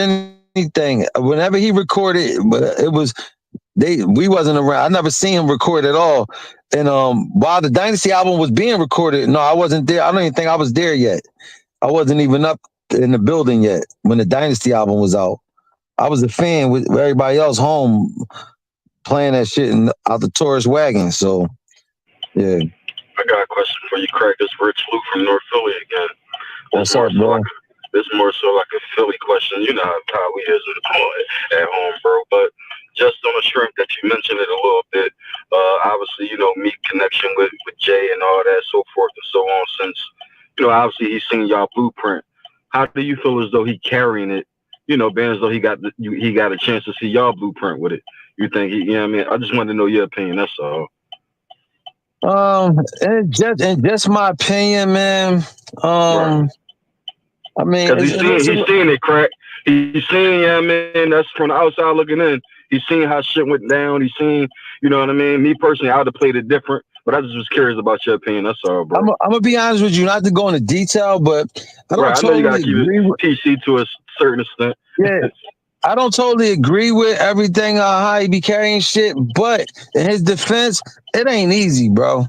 B: anything. Whenever he recorded, it was we wasn't around. I never seen him record at all. And while the Dynasty album was being recorded, no, I wasn't there. I don't even think I was there yet. I wasn't even up in the building yet when the Dynasty album was out. I was a fan with everybody else home playing that shit out the tourist wagon. So yeah.
M: I got a question for you, Craig. This is Rich Lou from North Philly again.
B: What's up, bro?
M: This is more so like a Philly question. You know how we is at home, bro. But just on the strength that you mentioned it a little bit, obviously, me connection with Jay and all that, so forth and so on. Since, obviously he's seen y'all blueprint. How do you feel as though he carrying it? Being as though he got a chance to see y'all blueprint with it. You think I just wanted to know your opinion. That's all.
B: And just my opinion, man.
M: Right.
B: I mean,
M: because he's seeing it, Crack. He's seeing, that's from the outside looking in. He's seeing how shit went down. He's seeing, you know what I mean? Me personally, I would have played it different, but I just was curious about your opinion. That's all, bro.
B: I'm gonna be honest with you, not to go into detail, but I don't
M: I know you gotta
B: totally
M: keep it PC to a certain extent.
B: Yeah. I don't totally agree with everything how he be carrying shit, but in his defense, it ain't easy, bro.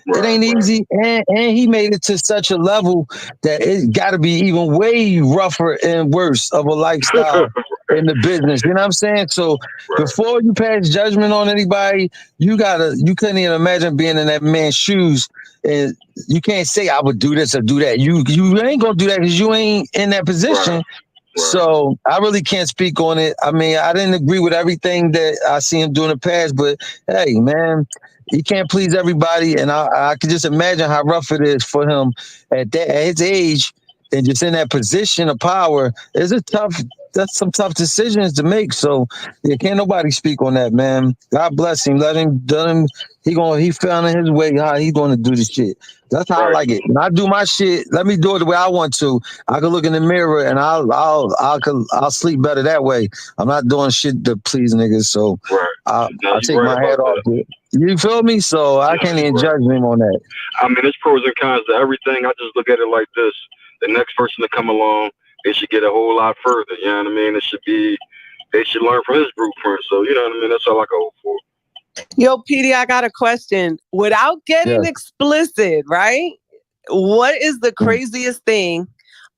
B: It ain't easy, and he made it to such a level that it got to be even way rougher and worse of a lifestyle in the business. You know what I'm saying? So before you pass judgment on anybody, you couldn't even imagine being in that man's shoes, and you can't say I would do this or do that. You ain't gonna do that because you ain't in that position. So I really can't speak on it. I mean, I didn't agree with everything that I see him do in the past, but hey, man, he can't please everybody, and I can just imagine how rough it is for him at his age and just in that position of power. That's some tough decisions to make. So yeah, can't nobody speak on that, man. God bless him. Let him. He found in his way how he gonna do the shit. That's how I like it. When I do my shit, let me do it the way I want to. I can look in the mirror and I'll sleep better that way. I'm not doing shit to please niggas. So I take my hat off. You feel me? So I can't even judge him on that.
M: I mean, there's pros and cons to everything. I just look at it like this: the next person to come along, they should get a whole lot further. You know what I mean? They should learn from his blueprint. So you know what I mean? That's all I can hope for.
K: Yo, Peedi, I got a question. Without getting explicit, right? What is the craziest thing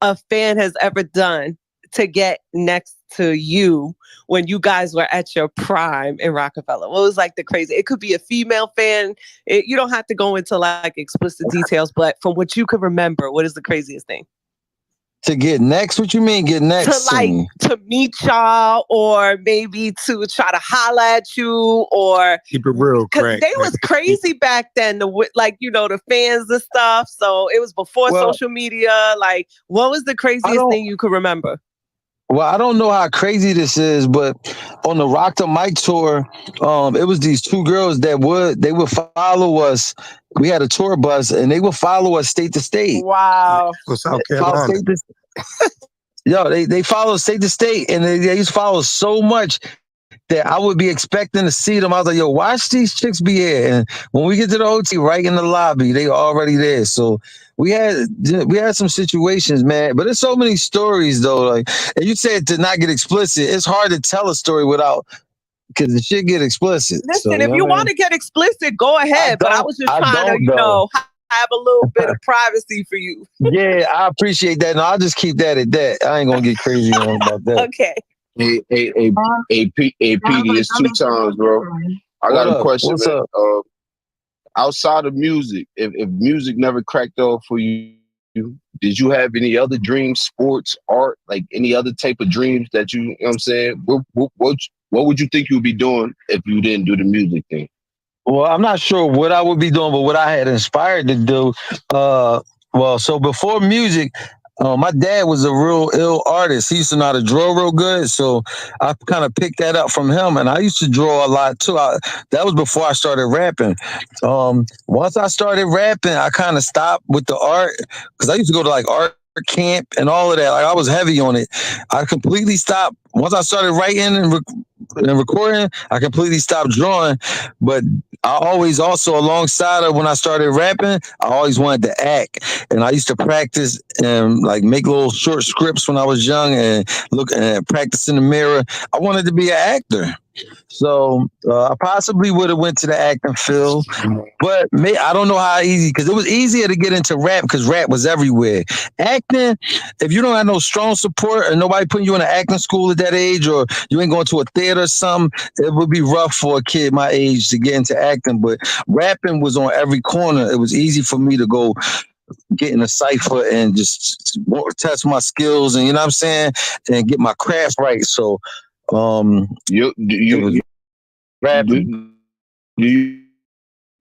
K: a fan has ever done to get next to you when you guys were at your prime in Rocafella? What was like the crazy? It could be a female fan. You don't have to go into like explicit details, but from what you can remember, what is the craziest thing?
B: To get next? What you mean get next?
K: To meet y'all, or maybe to try to holla at you, or
H: keep it real,
K: because they was crazy back then. The fans and stuff. So it was before social media. Like, what was the craziest thing you could remember?
B: Well, I don't know how crazy this is, but on the Rock the Mic tour, it was these two girls that would follow us. We had a tour bus, and they would follow us state to state.
K: Wow.
G: For South Carolina.
B: Yo, they follow state to state, and they used to follow so much that I would be expecting to see them. I was like, yo, watch these chicks be here. And when we get to the hotel, right in the lobby, they already there. So we had some situations, man. But there's so many stories, though. Like, and you said to not get explicit. It's hard to tell a story without, because the shit get explicit.
K: Listen, if you want to get explicit, go ahead. But I was just trying to, have a little bit of privacy for you.
B: Yeah, I appreciate that. No, I'll just keep that at that. I ain't gonna get crazy on about that.
K: Okay.
S: Hey, Peedi, it's 2 times, bro. I got a question.
B: What's up?
S: Outside of music, if music never cracked off for you, did you have any other dreams, sports, art, like any other type of dreams that you know what I'm saying? What would you think you would be doing if you didn't do the music thing?
B: Well, I'm not sure what I would be doing, but what I had inspired to do, so before music, my dad was a real ill artist. He used to know how to draw real good, so I kind of picked that up from him, and I used to draw a lot too. That was before I started rapping. Once I started rapping, I kind of stopped with the art, because I used to go to like art camp and all of that. Like, I was heavy on it. I completely stopped. Once I started writing and recording, I completely stopped drawing. But I always also, alongside of when I started rapping, I always wanted to act. And I used to practice and like make little short scripts when I was young and look and practice in the mirror. I wanted to be an actor. So I possibly would have went to the acting field, but I don't know how easy, because it was easier to get into rap because rap was everywhere. Acting, if you don't have no strong support or nobody putting you in an acting school at that age, or you ain't going to a theater or something, it would be rough for a kid my age to get into acting. But rapping was on every corner. It was easy for me to go get in a cipher and just test my skills, and you know what I'm saying, and get my craft right. So
S: do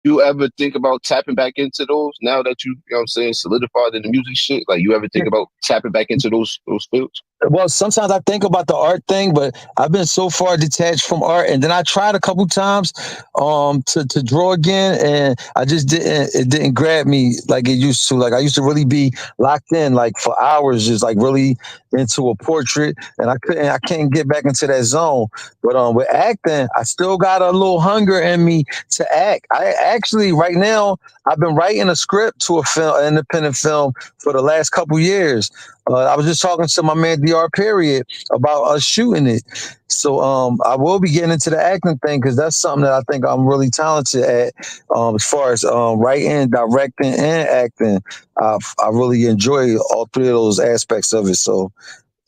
S: you ever think about tapping back into those now that you know what I'm saying, solidified in the music shit? Like, you ever think about tapping back into those fields?
B: Well, sometimes I think about the art thing, but I've been so far detached from art. And then I tried a couple times to draw again, and I just didn't grab me like it used to. Like, I used to really be locked in like for hours, just like really into a portrait, and I can't get back into that zone. But with acting, I still got a little hunger in me to act. I actually, right now, I've been writing a script to an independent film for the last couple years. I was just talking to my man DR Period about us shooting it. So I will be getting into the acting thing, because that's something that I think I'm really talented at, as far as writing, directing, and acting. I really enjoy all 3 of those aspects of it. So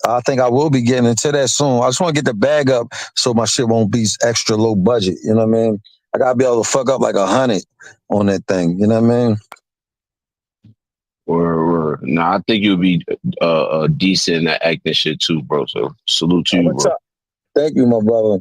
B: I think I will be getting into that soon. I just want to get the bag up so my shit won't be extra low budget. You know what I mean? I gotta be able to fuck up like 100 on that thing. You know what I mean?
S: Or no, I think you'll be decent at acting shit too, bro. So salute to you, bro.
B: Thank you, my brother.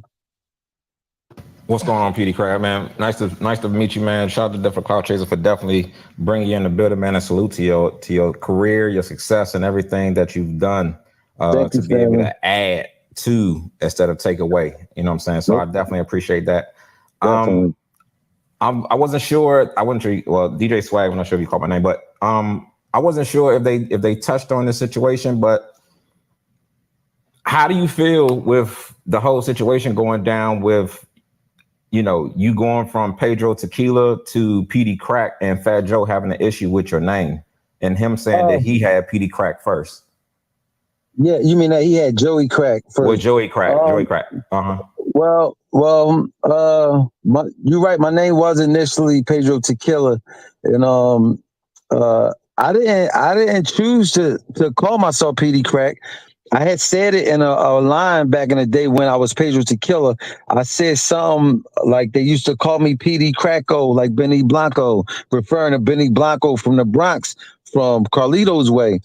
I: What's going on, Peedi Crakk, man? Nice to meet you, man. Shout out to Different Cloud Chaser for definitely bringing you in the building, man. And salute to your career, your success, and everything that you've done to be able to add to instead of take away. You know what I'm saying? So I definitely appreciate that. I wasn't sure. Well, DJ Swag, I'm not sure if you called my name, but I wasn't sure if they touched on this situation. But how do you feel with the whole situation going down with, you know, you going from Pedro Tequila to Peedi Crakk and Fat Joe having an issue with your name and him saying that he had Peedi Crakk first?
B: Yeah, you mean that he had Joey Crakk first?
I: Well, Joey Crakk. Uh-huh.
B: Well, you're right. My name was initially Pedro Tequila, and I didn't choose to call myself Peedi Crakk. I had said it in a line back in the day when I was Pedro Tequila. I said something like they used to call me Peedi Crakk, like Benny Blanco, referring to Benny Blanco from the Bronx, from Carlito's Way.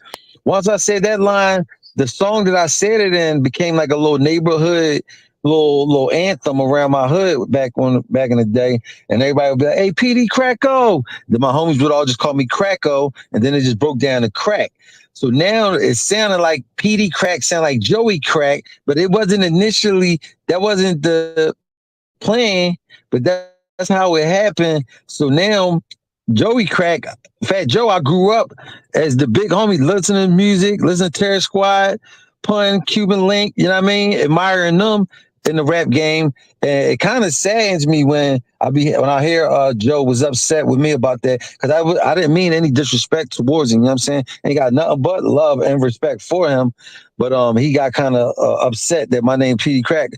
B: Once I said that line, the song that I said it in became like a little neighborhood, little anthem around my hood back in the day. And everybody would be like, "Hey, Peedi Crakk." Then my homies would all just call me Cracko, and then it just broke down to Crack. So now it sounded like Peedi Crakk, sounded like Joey Crack, but it wasn't initially, that wasn't the plan, but that's how it happened. So now Joey Crack, Fat Joe, I grew up as the big homie, listening to music, listening to Terror Squad, Pun, Cuban Link, you know what I mean? Admiring them in the rap game. And it kind of saddens me when I hear Joe was upset with me about that, because I didn't mean any disrespect towards him, you know what I'm saying? Ain't got nothing but love and respect for him. But he got kind of upset that my name Peedi Crakk.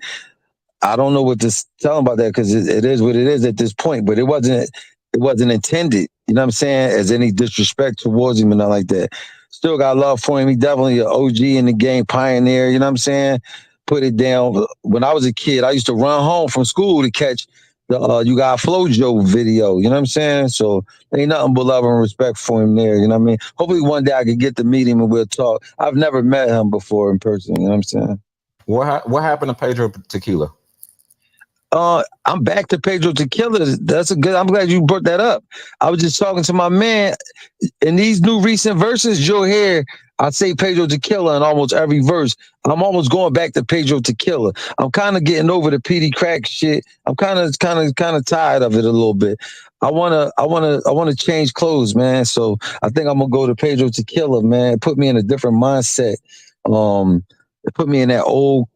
B: I don't know what to tell him about that, because it is what it is at this point, but it wasn't intended, you know what I'm saying, as any disrespect towards him and nothing like that. Still got love for him. He definitely an OG in the game, pioneer, you know what I'm saying? Put it down. When I was a kid, I used to run home from school to catch the You Got Flow Joe video, you know what I'm saying? So ain't nothing but love and respect for him there, you know what I mean? Hopefully one day I can get to meet him and we'll talk. I've never met him before in person, you know what I'm saying?
I: What happened to Pedro Tequila?
B: I'm back to Pedro Tequila. I'm glad you brought that up. I was just talking to my man. In these new recent verses, you'll hear I say Pedro Tequila in almost every verse. I'm almost going back to Pedro Tequila. I'm kind of getting over the Peedi Crakk shit. I'm kind of tired of it a little bit. I wanna change clothes, man. So I think I'm gonna go to Pedro Tequila, man. Put me in a different mindset. It put me in that old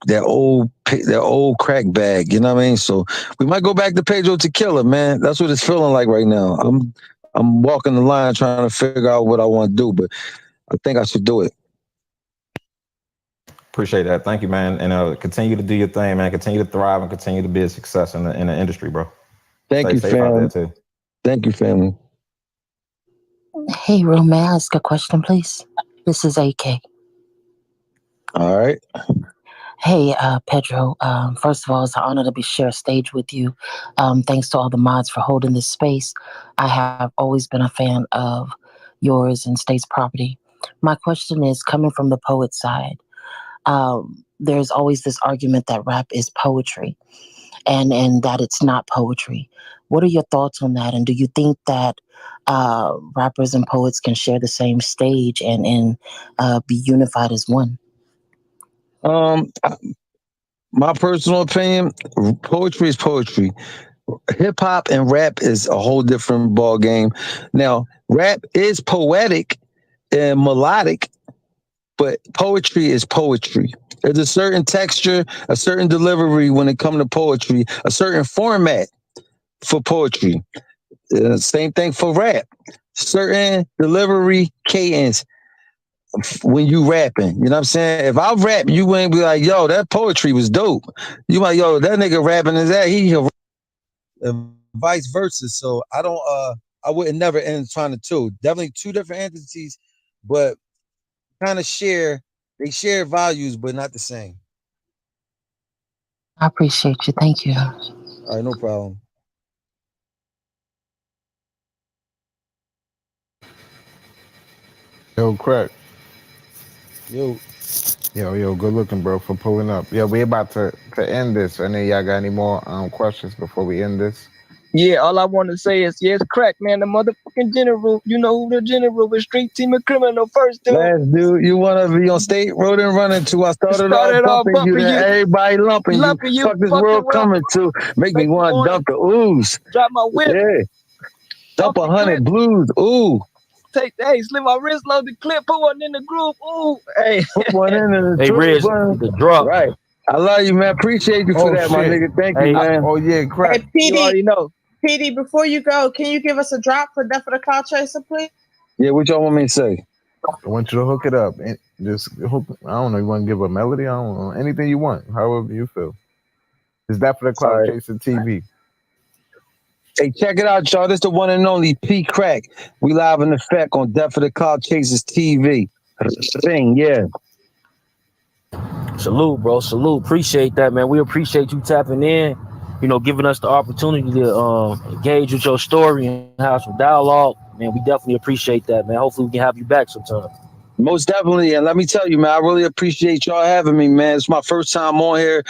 B: crack bag, you know what I mean? So we might go back to Pedro Tequila, man. That's what it's feeling like right now. I'm walking the line trying to figure out what I want to do, but I think I should do it.
I: Appreciate that. Thank you, man. And continue to do your thing, man. Continue to thrive and continue to be a success in the industry, bro.
B: Thank you,
I: Stay safe out
B: fam.
I: there too.
B: Thank you, family.
N: Hey, Ro, may I ask a question, please? This is AK.
B: All right.
N: Hey, Pedro. First of all, it's an honor to share stage with you. Thanks to all the mods for holding this space. I have always been a fan of yours and State's Property. My question is, coming from the poet side, there's always this argument that rap is poetry and that it's not poetry. What are your thoughts on that? And do you think that rappers and poets can share the same stage and be unified as one?
B: My personal opinion, poetry is poetry. Hip hop and rap is a whole different ball game. Now, rap is poetic and melodic, but poetry is poetry. There's a certain texture, a certain delivery when it comes to poetry, a certain format for poetry. Same thing for rap. Certain delivery cadence when you rapping. You know what I'm saying? If I rap, you wouldn't be like, yo, that poetry was dope. You like, yo, that nigga rapping is that he and vice versa. So I wouldn't never intertwine the two. Definitely two different entities, but kind of share values, but not the same.
N: I appreciate you. Thank you.
B: All right, no problem.
C: Yo, Crack.
B: Yo,
C: good looking, bro, for pulling up. Yeah, we about to end this. Any y'all got any more questions before we end this?
P: Yeah, all I want to say is, yes, Crack, man, the motherfucking general. You know who the general with Street Team of Criminal first, dude.
B: Last dude, you want to be on State Road and running to? I started off bumping you, then everybody lumping you. Fuck this world coming to. Make me want to dump the ooze.
P: Drop my whip.
B: Yeah. Dump 100 blues. Ooh.
P: Slim my wrist, load the clip, put one in the groove. Ooh, hey.
B: Put one in the
A: Hey, Riz, the drop.
B: Right. I love you, man. Appreciate you for that, my nigga. Thank you, man.
C: Oh, yeah, Crack.
T: Hey,
P: You already know.
T: Peedi, before you go, can you give us a drop for Death of the Cloud Chaser, please?
B: Yeah, what y'all want me to say?
C: I want you to hook it up. Just hook. I don't know. You want to give a melody? I don't know. Anything you want. However you feel. Is that for the Cloud Chaser TV?
B: Hey, check it out, y'all. This is the one and only Peedi Crakk. We live in effect on Death of the Cloud Chasers TV. Thing, yeah.
A: Salute, bro. Salute. Appreciate that, man. We appreciate you tapping in, giving us the opportunity to engage with your story and have some dialogue. Man, we definitely appreciate that, man. Hopefully we can have you back sometime.
B: Most definitely. And let me tell you, man, I really appreciate y'all having me, man. It's my first time on here.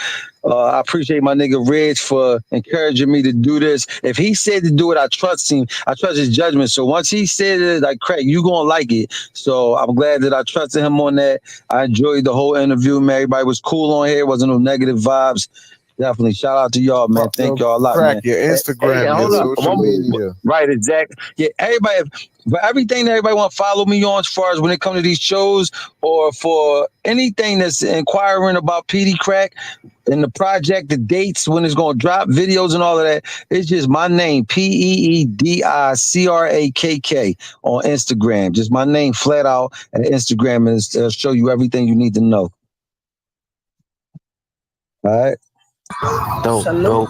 B: I appreciate my nigga Reg for encouraging me to do this. If he said to do it, I trust him. I trust his judgment. So once he said it, like, Craig, you gonna like it. So I'm glad that I trusted him on that. I enjoyed the whole interview, man. Everybody was cool on here. Wasn't no negative vibes. Definitely. Shout out to y'all, man. Thank y'all a lot,
C: Crack,
B: man.
C: your Instagram, your social media.
B: Right, exactly. Yeah, everybody, for everything that everybody want to follow me on as far as when it comes to these shows or for anything that's inquiring about Peedi Crakk and the project, the dates, when it's going to drop, videos and all of that, it's just my name, PeediCrakk on Instagram. Just my name flat out at Instagram, and it'll show you everything you need to know. All right.
A: Dope.